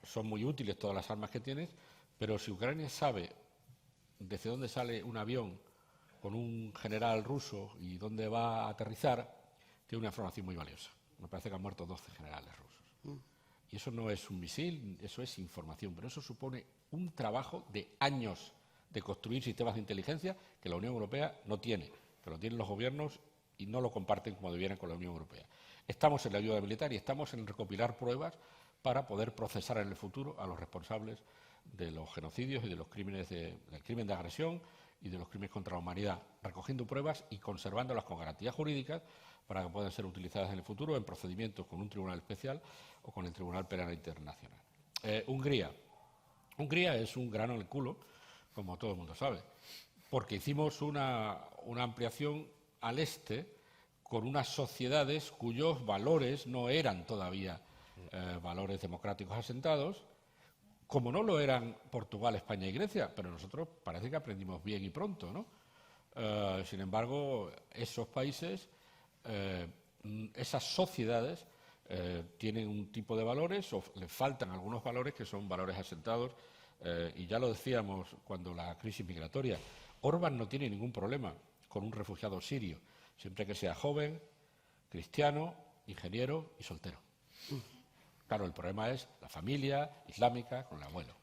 son muy útiles todas las armas que tienes, pero si Ucrania sabe desde dónde sale un avión con un general ruso y dónde va a aterrizar, tiene una información muy valiosa. Me parece que han muerto 12 generales rusos. Y eso no es un misil, eso es información, pero eso supone un trabajo de años de construir sistemas de inteligencia que la Unión Europea no tiene, que lo tienen los gobiernos y no lo comparten como debieran con la Unión Europea. Estamos en la ayuda militar y estamos en recopilar pruebas para poder procesar en el futuro a los responsables de los genocidios y de los crímenes del crimen de agresión y de los crímenes contra la humanidad, recogiendo pruebas y conservándolas con garantías jurídicas para que puedan ser utilizadas en el futuro en procedimientos con un tribunal especial o con el Tribunal Penal Internacional. Hungría. Hungría es un grano en el culo, como todo el mundo sabe, porque hicimos una ampliación al este con unas sociedades cuyos valores no eran todavía valores democráticos asentados, como no lo eran Portugal, España y Grecia, pero nosotros parece que aprendimos bien y pronto, ¿no? Sin embargo, esos países, esas sociedades tienen un tipo de valores o les faltan algunos valores que son valores asentados y ya lo decíamos cuando la crisis migratoria. Orbán no tiene ningún problema con un refugiado sirio, siempre que sea joven, cristiano, ingeniero y soltero. Claro, el problema es la familia islámica con el abuelo.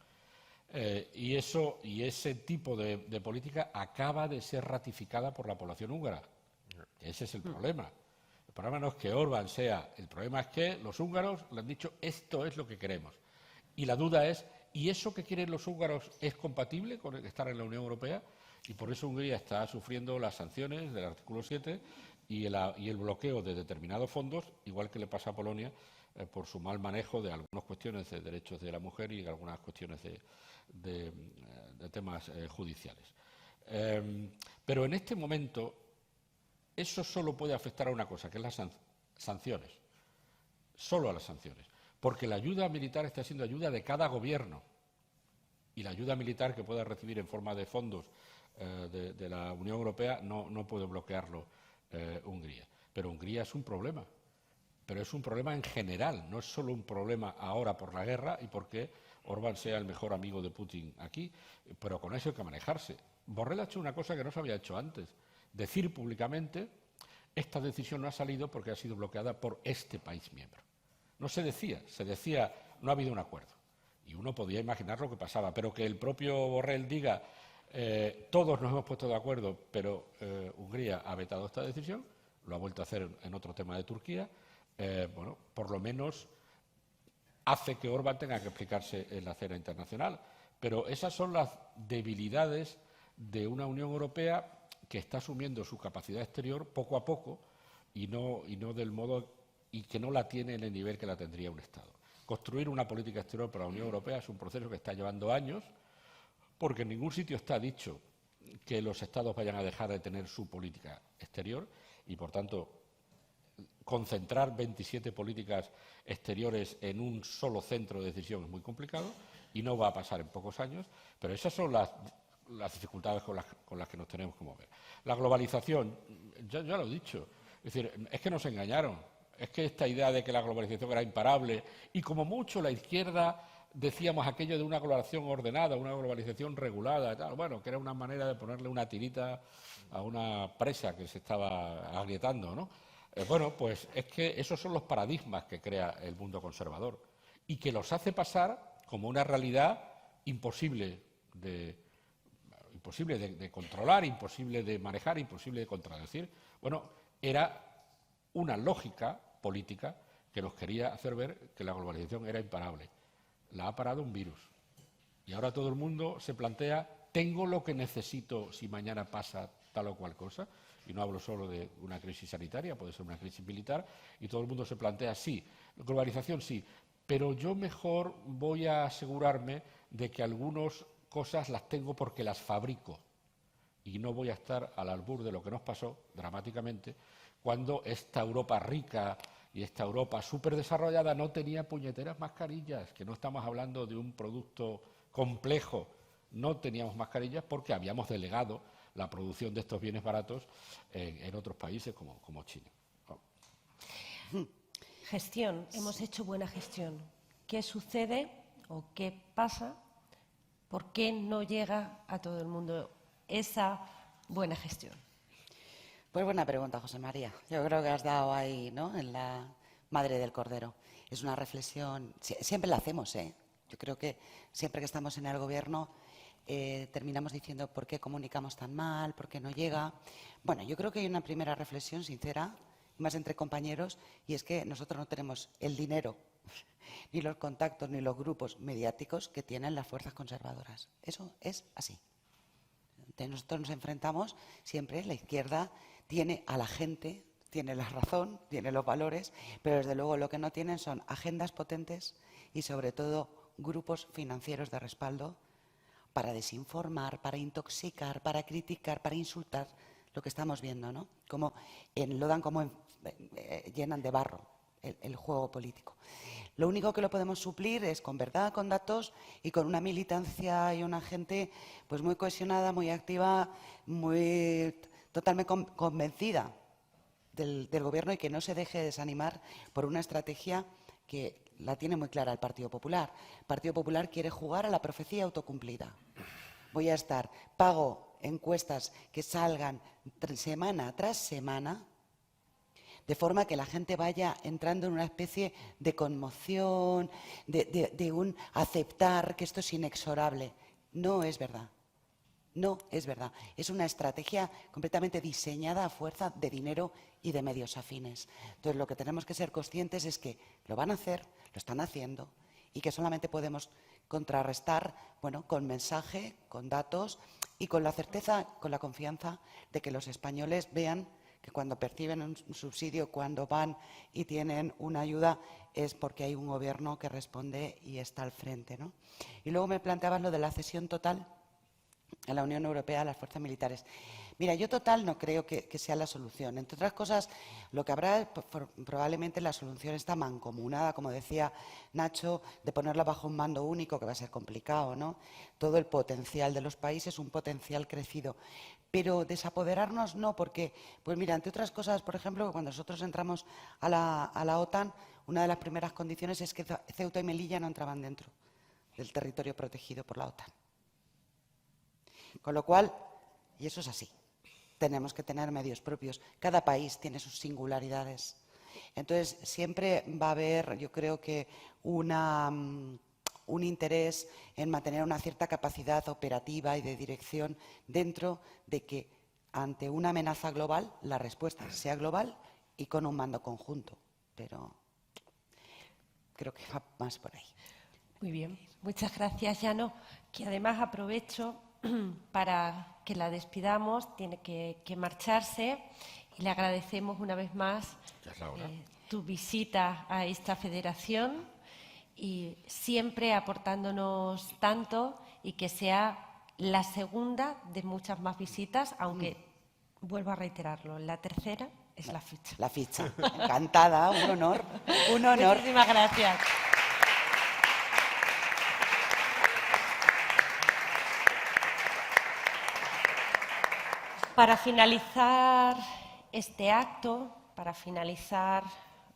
Y ese tipo de política acaba de ser ratificada por la población húngara. Ese es el problema. El problema no es que Orbán sea, el problema es que los húngaros le han dicho esto es lo que queremos. Y la duda es, ¿y eso que quieren los húngaros es compatible con estar en la Unión Europea? Y por eso Hungría está sufriendo las sanciones del artículo 7 y el bloqueo de determinados fondos, igual que le pasa a Polonia, por su mal manejo de algunas cuestiones de derechos de la mujer y de algunas cuestiones de temas judiciales. Pero en este momento eso solo puede afectar a una cosa, que es las sanciones. Solo a las sanciones. Porque la ayuda militar está siendo ayuda de cada gobierno. Y la ayuda militar que pueda recibir en forma de fondos de la Unión Europea no puede bloquearlo Hungría. Pero Hungría es un problema. Pero es un problema en general. No es solo un problema ahora por la guerra y porque Orbán sea el mejor amigo de Putin aquí. Pero con eso hay que manejarse. Borrell ha hecho una cosa que no se había hecho antes. Decir públicamente, esta decisión no ha salido porque ha sido bloqueada por este país miembro. No se decía, no ha habido un acuerdo. Y uno podía imaginar lo que pasaba, pero que el propio Borrell diga, todos nos hemos puesto de acuerdo, pero Hungría ha vetado esta decisión, lo ha vuelto a hacer en otro tema de Turquía, bueno, por lo menos hace que Orbán tenga que explicarse en la escena internacional. Pero esas son las debilidades de una Unión Europea que está asumiendo su capacidad exterior poco a poco y no del modo y que no la tiene en el nivel que la tendría un Estado. Construir una política exterior para la Unión Europea es un proceso que está llevando años, porque en ningún sitio está dicho que los Estados vayan a dejar de tener su política exterior y, por tanto, concentrar 27 políticas exteriores en un solo centro de decisión es muy complicado y no va a pasar en pocos años, pero esas son las dificultades con las que nos tenemos que mover. La globalización, ya lo he dicho, es decir, es que nos engañaron, es que esta idea de que la globalización era imparable y como mucho la izquierda decíamos aquello de una globalización ordenada, una globalización regulada, tal, bueno, que era una manera de ponerle una tirita a una presa que se estaba agrietando, ¿no? Bueno, pues es que esos son los paradigmas que crea el mundo conservador y que los hace pasar como una realidad imposible de controlar, imposible de manejar, imposible de contradecir. Bueno, era una lógica política que nos quería hacer ver que la globalización era imparable. La ha parado un virus. Y ahora todo el mundo se plantea, ¿tengo lo que necesito si mañana pasa tal o cual cosa? Y no hablo solo de una crisis sanitaria, puede ser una crisis militar, y todo el mundo se plantea, sí, globalización sí, pero yo mejor voy a asegurarme de que algunas cosas las tengo porque las fabrico y no voy a estar al albur de lo que nos pasó dramáticamente cuando esta Europa rica y esta Europa súper desarrollada no tenía puñeteras mascarillas, que no estamos hablando de un producto complejo, no teníamos mascarillas porque habíamos delegado la producción de estos bienes baratos en otros países como China. Gestión. Hemos hecho buena gestión. ¿Qué sucede o qué pasa? ¿Por qué no llega a todo el mundo esa buena gestión? Pues buena pregunta, José María. Yo creo que has dado ahí, ¿no?, en la madre del cordero. Es una reflexión, siempre la hacemos, ¿eh? Yo creo que siempre que estamos en el gobierno terminamos diciendo por qué comunicamos tan mal, por qué no llega. Bueno, yo creo que hay una primera reflexión sincera, más entre compañeros, y es que nosotros no tenemos el dinero, ni los contactos, ni los grupos mediáticos que tienen las fuerzas conservadoras. Eso es así. Nosotros nos enfrentamos siempre, la izquierda tiene a la gente, tiene la razón, tiene los valores, pero desde luego lo que no tienen son agendas potentes y sobre todo grupos financieros de respaldo para desinformar, para intoxicar, para criticar, para insultar, lo que estamos viendo, ¿no? Como enlodan, como llenan de barro el juego político. Lo único que lo podemos suplir es con verdad, con datos y con una militancia y una gente pues muy cohesionada, muy activa, muy totalmente convencida del gobierno y que no se deje desanimar por una estrategia que la tiene muy clara el Partido Popular. El Partido Popular quiere jugar a la profecía autocumplida. Voy a pago encuestas que salgan semana tras semana, de forma que la gente vaya entrando en una especie de conmoción, de un aceptar que esto es inexorable. No es verdad. No es verdad. Es una estrategia completamente diseñada a fuerza de dinero y de medios afines. Entonces, lo que tenemos que ser conscientes es que lo van a hacer, lo están haciendo, y que solamente podemos contrarrestar, bueno, con mensaje, con datos y con la certeza, con la confianza de que los españoles vean que cuando perciben un subsidio, cuando van y tienen una ayuda, es porque hay un gobierno que responde y está al frente, ¿no? Y luego me planteabas lo de la cesión total a la Unión Europea, a las fuerzas militares. Mira, yo total no creo que sea la solución. Entre otras cosas, lo que habrá probablemente la solución está mancomunada, como decía Nacho, de ponerla bajo un mando único, que va a ser complicado, ¿no? Todo el potencial de los países, un potencial crecido. Pero desapoderarnos no, porque, pues mira, entre otras cosas, por ejemplo, cuando nosotros entramos a la OTAN, una de las primeras condiciones es que Ceuta y Melilla no entraban dentro del territorio protegido por la OTAN. Con lo cual, y eso es así, tenemos que tener medios propios. Cada país tiene sus singularidades. Entonces, siempre va a haber, yo creo que, un interés en mantener una cierta capacidad operativa y de dirección dentro de que, ante una amenaza global, la respuesta sea global y con un mando conjunto. Pero creo que va más por ahí. Muy bien. Muchas gracias, Llano, que además aprovecho para que la despidamos, tiene que marcharse, y le agradecemos una vez más tu visita a esta federación y siempre aportándonos tanto, y que sea la segunda de muchas más visitas, aunque, vuelvo a reiterarlo, la tercera es la ficha. La ficha. Encantada, un honor. Un honor. Muchísimas gracias. Para finalizar este acto, para finalizar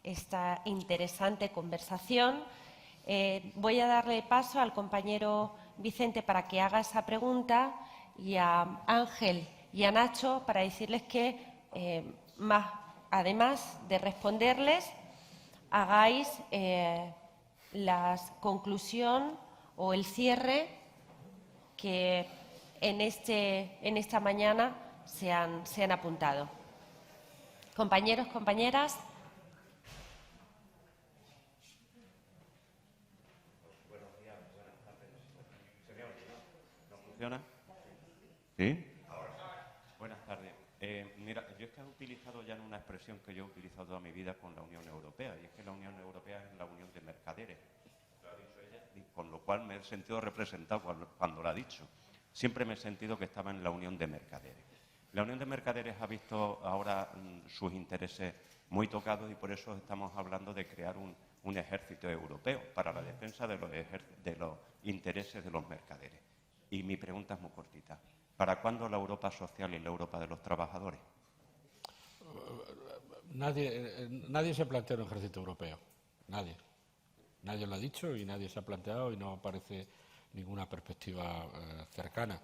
esta interesante conversación, voy a darle paso al compañero Vicente para que haga esa pregunta, y a Ángel y a Nacho para decirles que, además de responderles, hagáis la conclusión o el cierre que en esta mañana se han apuntado. Compañeros, compañeras. Buenos días, buenas tardes. ¿No funciona? ¿Sí? Buenas tardes. Mira, yo es que he utilizado ya una expresión que yo he utilizado toda mi vida con la Unión Europea, y es que la Unión Europea es la unión de mercaderes. Lo ha dicho ella, y con lo cual me he sentido representado cuando lo ha dicho. Siempre me he sentido que estaba en la unión de mercaderes. La Unión de Mercaderes ha visto ahora sus intereses muy tocados, y por eso estamos hablando de crear un ejército europeo para la defensa de los intereses de los mercaderes. Y mi pregunta es muy cortita. ¿Para cuándo la Europa social y la Europa de los trabajadores? Nadie se plantea un ejército europeo. Nadie. Nadie lo ha dicho y nadie se ha planteado, y no aparece ninguna perspectiva cercana.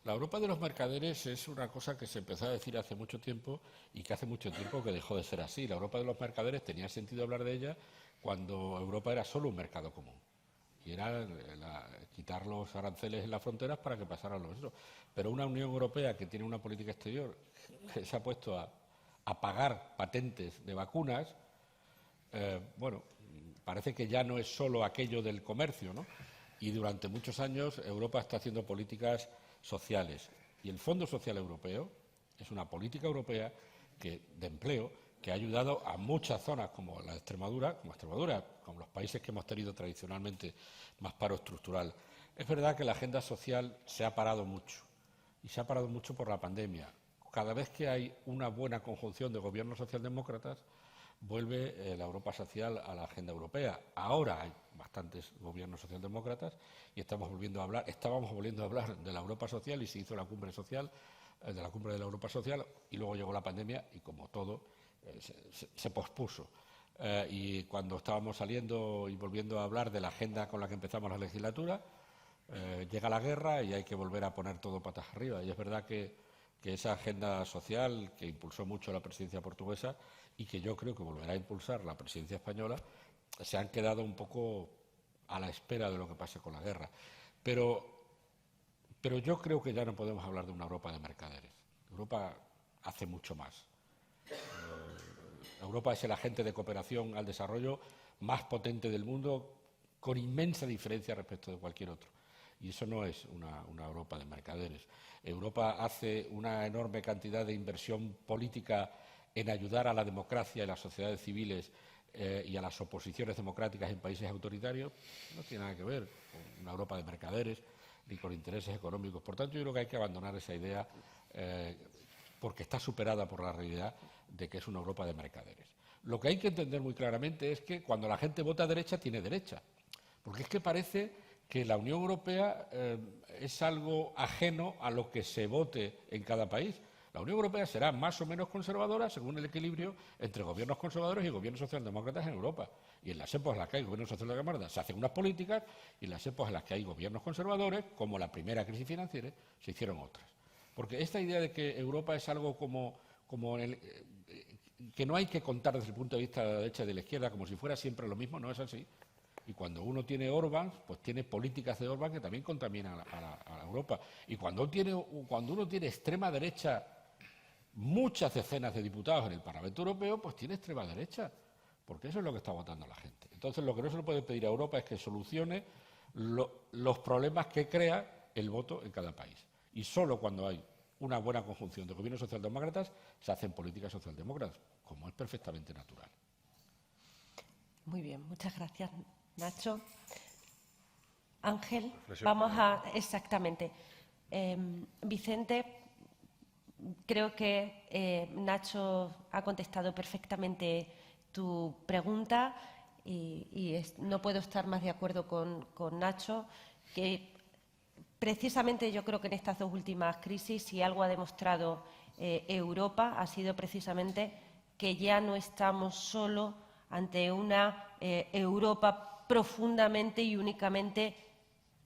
La Europa de los mercaderes es una cosa que se empezó a decir hace mucho tiempo, y que hace mucho tiempo que dejó de ser así. La Europa de los mercaderes tenía sentido hablar de ella cuando Europa era solo un mercado común, y era quitar los aranceles en las fronteras para que pasaran los otros. Pero una Unión Europea que tiene una política exterior que se ha puesto a pagar patentes de vacunas, bueno, parece que ya no es solo aquello del comercio, ¿no? Y durante muchos años Europa está haciendo políticas sociales, y el Fondo Social Europeo es una política europea de empleo que ha ayudado a muchas zonas como Extremadura, como los países que hemos tenido tradicionalmente más paro estructural. Es verdad que la agenda social se ha parado mucho, y se ha parado mucho por la pandemia. Cada vez que hay una buena conjunción de gobiernos socialdemócratas, vuelve la Europa social a la agenda europea. Ahora hay bastantes gobiernos socialdemócratas y estábamos volviendo a hablar de la Europa social, y se hizo la cumbre social, de la cumbre de la Europa social, y luego llegó la pandemia y, como todo, se pospuso. Y cuando estábamos saliendo y volviendo a hablar de la agenda con la que empezamos la legislatura, llega la guerra y hay que volver a poner todo patas arriba. Y es verdad que esa agenda social que impulsó mucho la presidencia portuguesa, y que yo creo que volverá a impulsar la presidencia española, se han quedado un poco a la espera de lo que pase con la guerra. Pero Pero yo creo que ya no podemos hablar de una Europa de mercaderes. Europa hace mucho más. Europa es el agente de cooperación al desarrollo más potente del mundo, con inmensa diferencia respecto de cualquier otro. Y eso no es una Europa de mercaderes. Europa hace una enorme cantidad de inversión política en ayudar a la democracia y las sociedades civiles y a las oposiciones democráticas en países autoritarios. No tiene nada que ver con una Europa de mercaderes ni con intereses económicos. Por tanto, yo creo que hay que abandonar esa idea porque está superada por la realidad de que es una Europa de mercaderes. Lo que hay que entender muy claramente es que cuando la gente vota derecha, tiene derecha. Porque es que parece que la Unión Europea es algo ajeno a lo que se vote en cada país. La Unión Europea será más o menos conservadora según el equilibrio entre gobiernos conservadores y gobiernos socialdemócratas en Europa. Y en las épocas en las que hay gobiernos socialdemócratas se hacen unas políticas y en las épocas en las que hay gobiernos conservadores, como la primera crisis financiera, se hicieron otras. Porque esta idea de que Europa es algo que no hay que contar desde el punto de vista de la derecha y de la izquierda como si fuera siempre lo mismo, no es así. Y cuando uno tiene Orbán, pues tiene políticas de Orbán que también contaminan a la Europa. Y cuando uno tiene extrema derecha, muchas decenas de diputados en el Parlamento Europeo, pues tiene extrema derecha, porque eso es lo que está votando la gente. Entonces, lo que no se le puede pedir a Europa es que solucione los problemas que crea el voto en cada país. Y solo cuando hay una buena conjunción de gobiernos socialdemócratas se hacen políticas socialdemócratas, como es perfectamente natural. Muy bien, muchas gracias, Nacho. Ángel, vamos a... Exactamente. Vicente, creo que Nacho ha contestado perfectamente tu pregunta y no puedo estar más de acuerdo con Nacho, que precisamente yo creo que en estas dos últimas crisis, si algo ha demostrado Europa, ha sido precisamente que ya no estamos solo ante una Europa profundamente y únicamente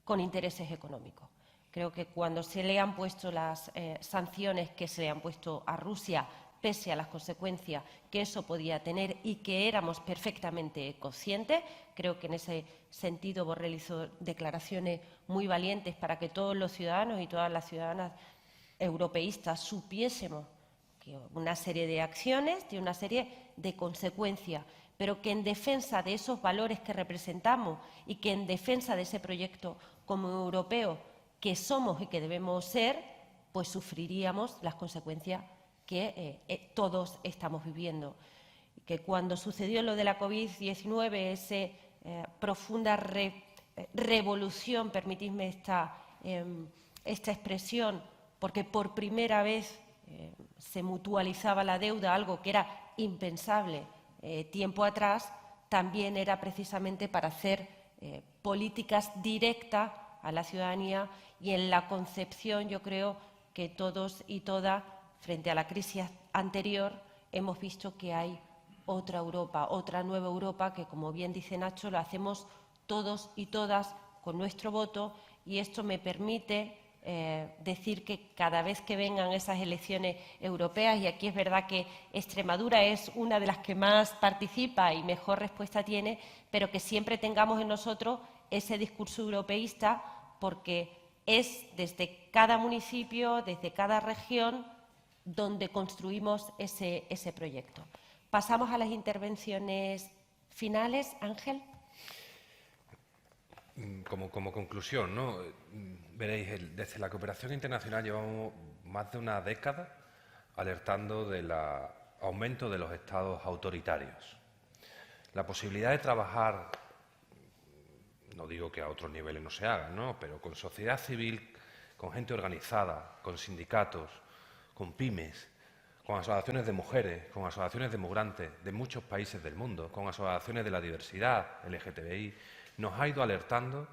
con intereses económicos. Creo que cuando se le han puesto las sanciones que se le han puesto a Rusia, pese a las consecuencias que eso podía tener y que éramos perfectamente conscientes, creo que en ese sentido Borrell hizo declaraciones muy valientes para que todos los ciudadanos y todas las ciudadanas europeístas supiésemos que una serie de acciones tiene una serie de consecuencias, pero que en defensa de esos valores que representamos y que en defensa de ese proyecto como europeo que somos y que debemos ser, pues sufriríamos las consecuencias que todos estamos viviendo. Que cuando sucedió lo de la COVID-19, esa profunda revolución, permitidme esta expresión, porque por primera vez se mutualizaba la deuda, algo que era impensable tiempo atrás, también era precisamente para hacer políticas directas a la ciudadanía y en la concepción, yo creo que todos y todas, frente a la crisis anterior, hemos visto que hay otra Europa, otra nueva Europa, que, como bien dice Nacho, lo hacemos todos y todas con nuestro voto, y esto me permite decir que cada vez que vengan esas elecciones europeas, y aquí es verdad que Extremadura es una de las que más participa y mejor respuesta tiene, pero que siempre tengamos en nosotros ese discurso europeísta, porque es desde cada municipio, desde cada región, donde construimos ese proyecto. Pasamos a las intervenciones finales. Ángel. Como conclusión, ¿no? Veréis, desde la cooperación internacional llevamos más de una década alertando del aumento de los estados autoritarios. La posibilidad de trabajar, no digo que a otros niveles no se haga, ¿no?, pero con sociedad civil, con gente organizada, con sindicatos, con pymes, con asociaciones de mujeres, con asociaciones de migrantes de muchos países del mundo, con asociaciones de la diversidad LGTBI, nos ha ido alertando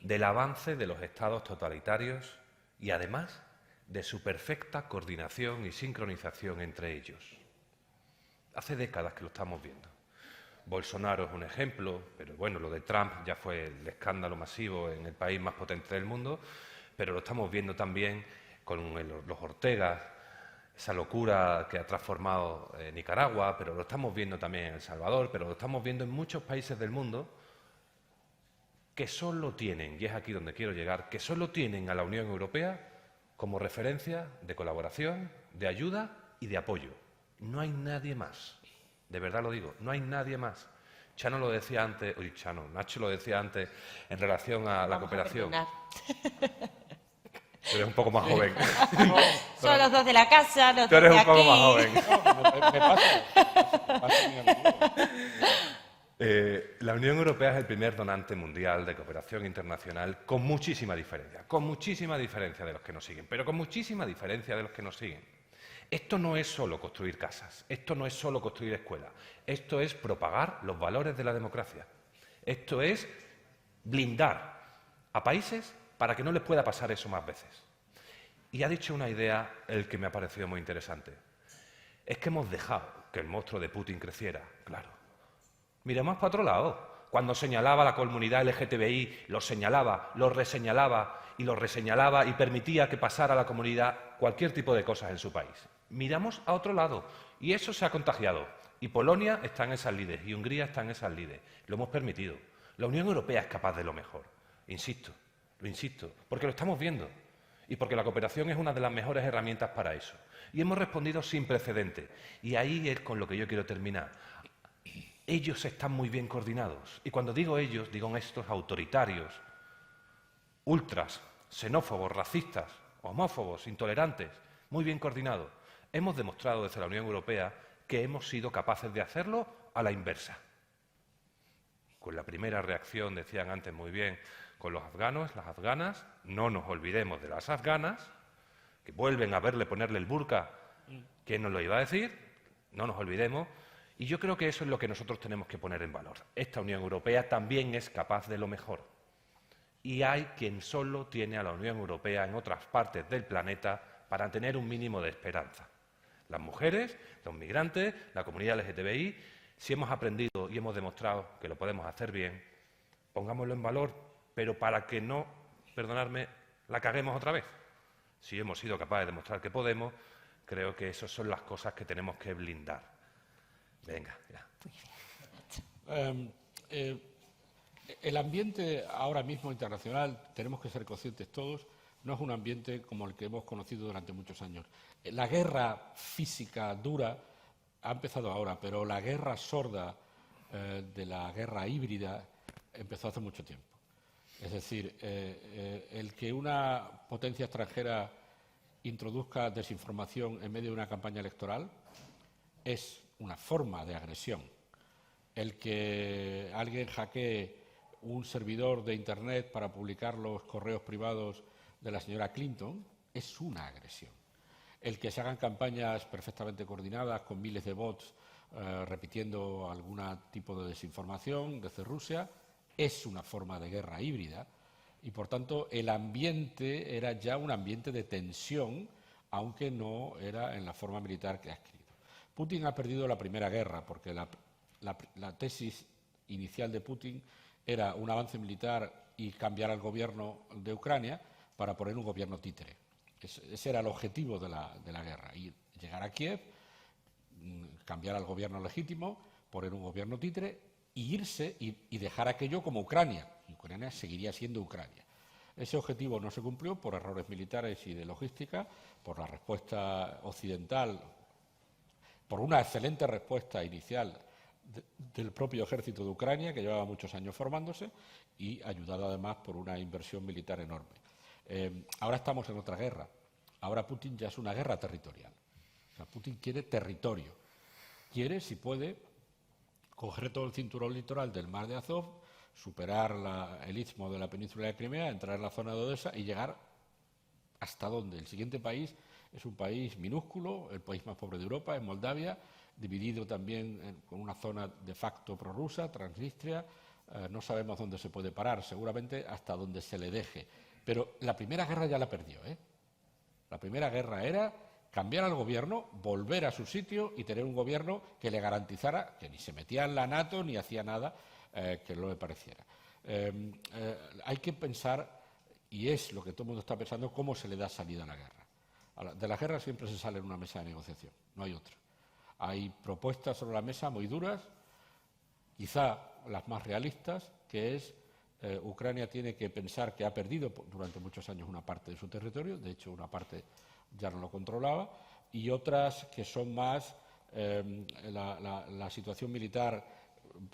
del avance de los estados totalitarios y, además, de su perfecta coordinación y sincronización entre ellos. Hace décadas que lo estamos viendo. Bolsonaro es un ejemplo, pero bueno, lo de Trump ya fue el escándalo masivo en el país más potente del mundo, pero lo estamos viendo también con los Ortegas, esa locura que ha transformado Nicaragua, pero lo estamos viendo también en El Salvador, pero lo estamos viendo en muchos países del mundo que solo tienen, y es aquí donde quiero llegar, que solo tienen a la Unión Europea como referencia de colaboración, de ayuda y de apoyo. No hay nadie más. De verdad lo digo, no hay nadie más. Chano lo decía antes, Nacho lo decía antes en relación a la cooperación. Tú eres un poco más joven. Son los dos de la casa, los Tú dos eres de un poco aquí. más joven. Me pasa muy a menudo. La Unión Europea es el primer donante mundial de cooperación internacional con muchísima diferencia de los que nos siguen, pero con muchísima diferencia de los que nos siguen. Esto no es solo construir casas, esto no es solo construir escuelas, esto es propagar los valores de la democracia, esto es blindar a países para que no les pueda pasar eso más veces. Y ha dicho una idea el que me ha parecido muy interesante. Es que hemos dejado que el monstruo de Putin creciera, claro. Miremos para otro lado. Cuando señalaba a la comunidad LGTBI, lo señalaba, lo reseñalaba y permitía que pasara a la comunidad cualquier tipo de cosas en su país. Miramos a otro lado y eso se ha contagiado. Y Polonia está en esas lides y Hungría está en esas lides. Lo hemos permitido. La Unión Europea es capaz de lo mejor. Lo insisto, porque lo estamos viendo y porque la cooperación es una de las mejores herramientas para eso. Y hemos respondido sin precedentes. Y ahí es con lo que yo quiero terminar. Ellos están muy bien coordinados. Y cuando digo ellos, digo estos autoritarios, ultras, xenófobos, racistas, homófobos, intolerantes, muy bien coordinados. Hemos demostrado desde la Unión Europea que hemos sido capaces de hacerlo a la inversa. Con la primera reacción, decían antes muy bien, con los afganos, las afganas, no nos olvidemos de las afganas, que vuelven a verle ponerle el burka, ¿quién nos lo iba a decir? No nos olvidemos. Y yo creo que eso es lo que nosotros tenemos que poner en valor. Esta Unión Europea también es capaz de lo mejor. Y hay quien solo tiene a la Unión Europea en otras partes del planeta para tener un mínimo de esperanza. Las mujeres, los migrantes, la comunidad LGTBI, si hemos aprendido y hemos demostrado que lo podemos hacer bien, pongámoslo en valor, pero para que no, perdonadme, la caguemos otra vez. Si hemos sido capaces de demostrar que podemos, creo que esas son las cosas que tenemos que blindar. Venga, ya. El ambiente ahora mismo internacional, tenemos que ser conscientes todos, no es un ambiente como el que hemos conocido durante muchos años. La guerra física dura ha empezado ahora, pero la guerra sorda de la guerra híbrida empezó hace mucho tiempo. Es decir, el que una potencia extranjera introduzca desinformación en medio de una campaña electoral es una forma de agresión. El que alguien hackee un servidor de Internet para publicar los correos privados de la señora Clinton es una agresión. El que se hagan campañas perfectamente coordinadas con miles de bots repitiendo algún tipo de desinformación desde Rusia es una forma de guerra híbrida y, por tanto, el ambiente era ya un ambiente de tensión, aunque no era en la forma militar que ha escrito. Putin ha perdido la primera guerra porque la tesis inicial de Putin era un avance militar y cambiar al gobierno de Ucrania para poner un gobierno títere. Ese era el objetivo de la guerra, y llegar a Kiev, cambiar al gobierno legítimo, poner un gobierno títere y irse y dejar aquello como Ucrania. Ucrania seguiría siendo Ucrania. Ese objetivo no se cumplió por errores militares y de logística, por la respuesta occidental, por una excelente respuesta inicial del propio ejército de Ucrania, que llevaba muchos años formándose, y ayudado además por una inversión militar enorme. Ahora estamos en otra guerra. Ahora Putin ya es una guerra territorial. O sea, Putin quiere territorio. Quiere, si puede, coger todo el cinturón litoral del mar de Azov, superar el istmo de la península de Crimea, entrar en la zona de Odessa y llegar hasta donde. El siguiente país es un país minúsculo, el país más pobre de Europa, es Moldavia, dividido también con una zona de facto prorrusa, Transnistria. No sabemos dónde se puede parar, seguramente hasta donde se le deje. Pero la primera guerra ya la perdió, ¿eh? La primera guerra era cambiar al gobierno, volver a su sitio y tener un gobierno que le garantizara que ni se metía en la NATO ni hacía nada que no le pareciera. Hay que pensar, y es lo que todo el mundo está pensando, cómo se le da salida a la guerra. De la guerra siempre se sale en una mesa de negociación, no hay otra. Hay propuestas sobre la mesa muy duras, quizá las más realistas, que es Ucrania tiene que pensar que ha perdido durante muchos años una parte de su territorio, de hecho una parte ya no lo controlaba, y otras que son más, la situación militar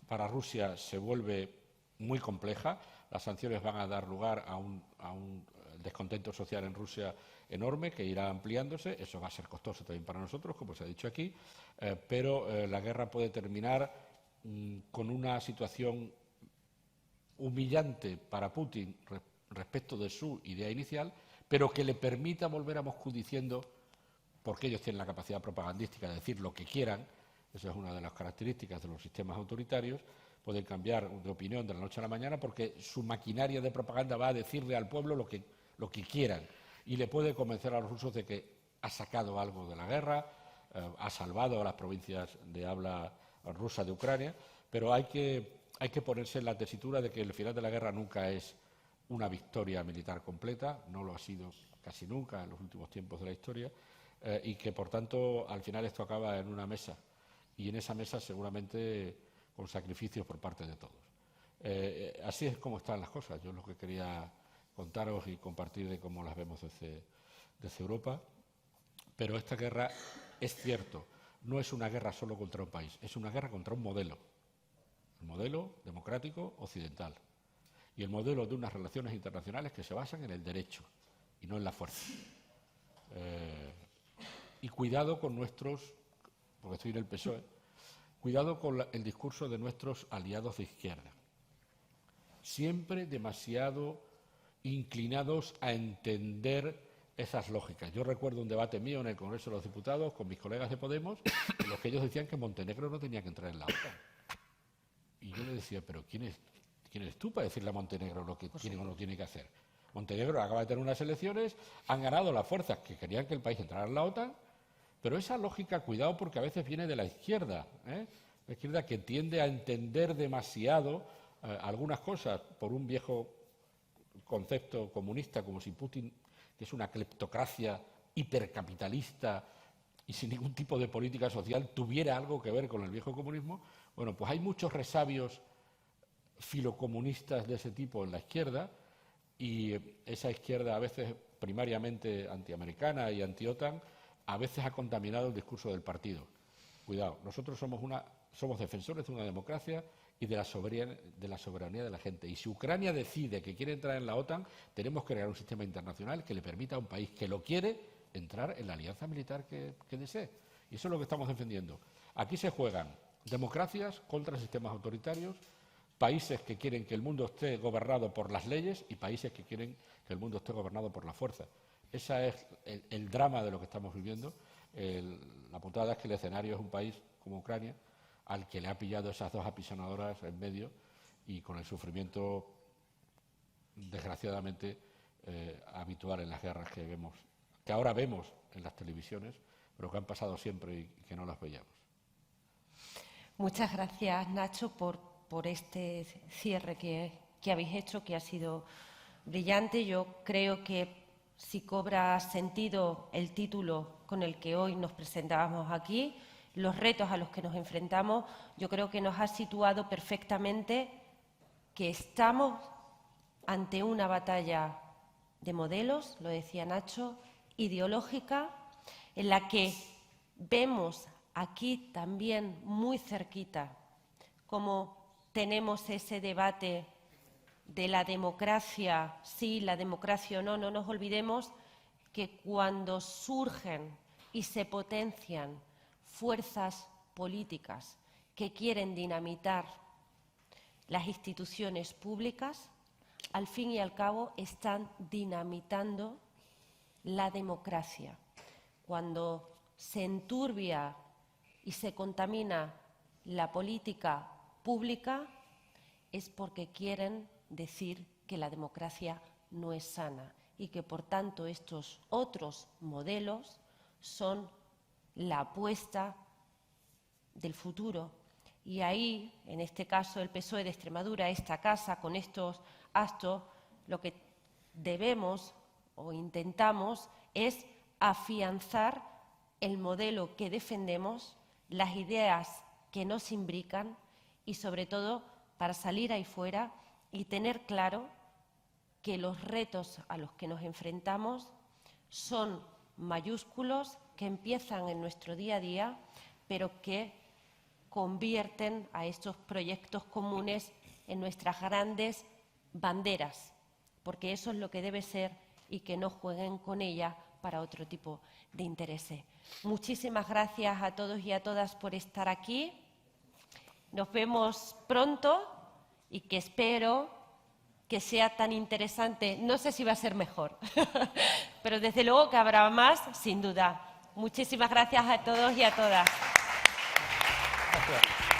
para Rusia se vuelve muy compleja, las sanciones van a dar lugar a un descontento social en Rusia enorme que irá ampliándose, eso va a ser costoso también para nosotros, como se ha dicho aquí, pero la guerra puede terminar con una situación humillante para Putin respecto de su idea inicial, pero que le permita volver a Moscú diciendo, porque ellos tienen la capacidad propagandística de decir lo que quieran, esa es una de las características de los sistemas autoritarios, pueden cambiar de opinión de la noche a la mañana porque su maquinaria de propaganda va a decirle al pueblo lo que quieran y le puede convencer a los rusos de que ha sacado algo de la guerra, ha salvado a las provincias de habla rusa de Ucrania, pero hay que ponerse en la tesitura de que el final de la guerra nunca es una victoria militar completa, no lo ha sido casi nunca en los últimos tiempos de la historia, y que, por tanto, al final esto acaba en una mesa, y en esa mesa seguramente con sacrificios por parte de todos. Así es como están las cosas. Yo es lo que quería contaros y compartir de cómo las vemos desde Europa, pero esta guerra, es cierto, no es una guerra solo contra un país, es una guerra contra un modelo, el modelo democrático occidental y el modelo de unas relaciones internacionales que se basan en el derecho y no en la fuerza. Y cuidado con nuestros, porque estoy en el PSOE, cuidado con el discurso de nuestros aliados de izquierda, siempre demasiado inclinados a entender esas lógicas. Yo recuerdo un debate mío en el Congreso de los Diputados con mis colegas de Podemos, en los que ellos decían que Montenegro no tenía que entrar en la OTAN. Y yo le decía, pero ¿quién eres tú para decirle a Montenegro lo que tiene o no tiene que hacer? Montenegro acaba de tener unas elecciones, han ganado las fuerzas que querían que el país entrara en la OTAN, pero esa lógica, cuidado, porque a veces viene de la izquierda, la izquierda que tiende a entender demasiado algunas cosas por un viejo concepto comunista, como si Putin, que es una cleptocracia hipercapitalista y sin ningún tipo de política social, tuviera algo que ver con el viejo comunismo. Bueno, pues hay muchos resabios filocomunistas de ese tipo en la izquierda, y esa izquierda, a veces primariamente antiamericana y anti-OTAN, a veces ha contaminado el discurso del partido. Cuidado, nosotros somos defensores de una democracia y de la soberanía de la gente. Y si Ucrania decide que quiere entrar en la OTAN, tenemos que crear un sistema internacional que le permita a un país que lo quiere entrar en la alianza militar que desee. Y eso es lo que estamos defendiendo. Aquí se juegan democracias contra sistemas autoritarios, países que quieren que el mundo esté gobernado por las leyes y países que quieren que el mundo esté gobernado por la fuerza. Ese es el drama de lo que estamos viviendo. La putada es que el escenario es un país como Ucrania, al que le ha pillado esas dos apisonadoras en medio y con el sufrimiento, desgraciadamente, habitual en las guerras que ahora vemos en las televisiones, pero que han pasado siempre y que no las veíamos. Muchas gracias, Nacho, por este cierre que habéis hecho, que ha sido brillante. Yo creo que si cobra sentido el título con el que hoy nos presentábamos aquí, los retos a los que nos enfrentamos, yo creo que nos ha situado perfectamente que estamos ante una batalla de modelos, lo decía Nacho, ideológica, en la que vemos aquí también muy cerquita cómo tenemos ese debate de la democracia, sí, la democracia o no. No nos olvidemos que cuando surgen y se potencian fuerzas políticas que quieren dinamitar las instituciones públicas, al fin y al cabo están dinamitando la democracia. Cuando se enturbia y se contamina la política pública es porque quieren decir que la democracia no es sana y que, por tanto, estos otros modelos son la apuesta del futuro. Y ahí, en este caso, el PSOE de Extremadura, esta casa, con estos actos, lo que debemos o intentamos es afianzar el modelo que defendemos, las ideas que nos imbrican y, sobre todo, para salir ahí fuera y tener claro que los retos a los que nos enfrentamos son mayúsculos, que empiezan en nuestro día a día, pero que convierten a estos proyectos comunes en nuestras grandes banderas, porque eso es lo que debe ser y que no jueguen con ella para otro tipo de intereses. Muchísimas gracias a todos y a todas por estar aquí. Nos vemos pronto y que espero que sea tan interesante. No sé si va a ser mejor, pero desde luego que habrá más, sin duda. Muchísimas gracias a todos y a todas. Gracias.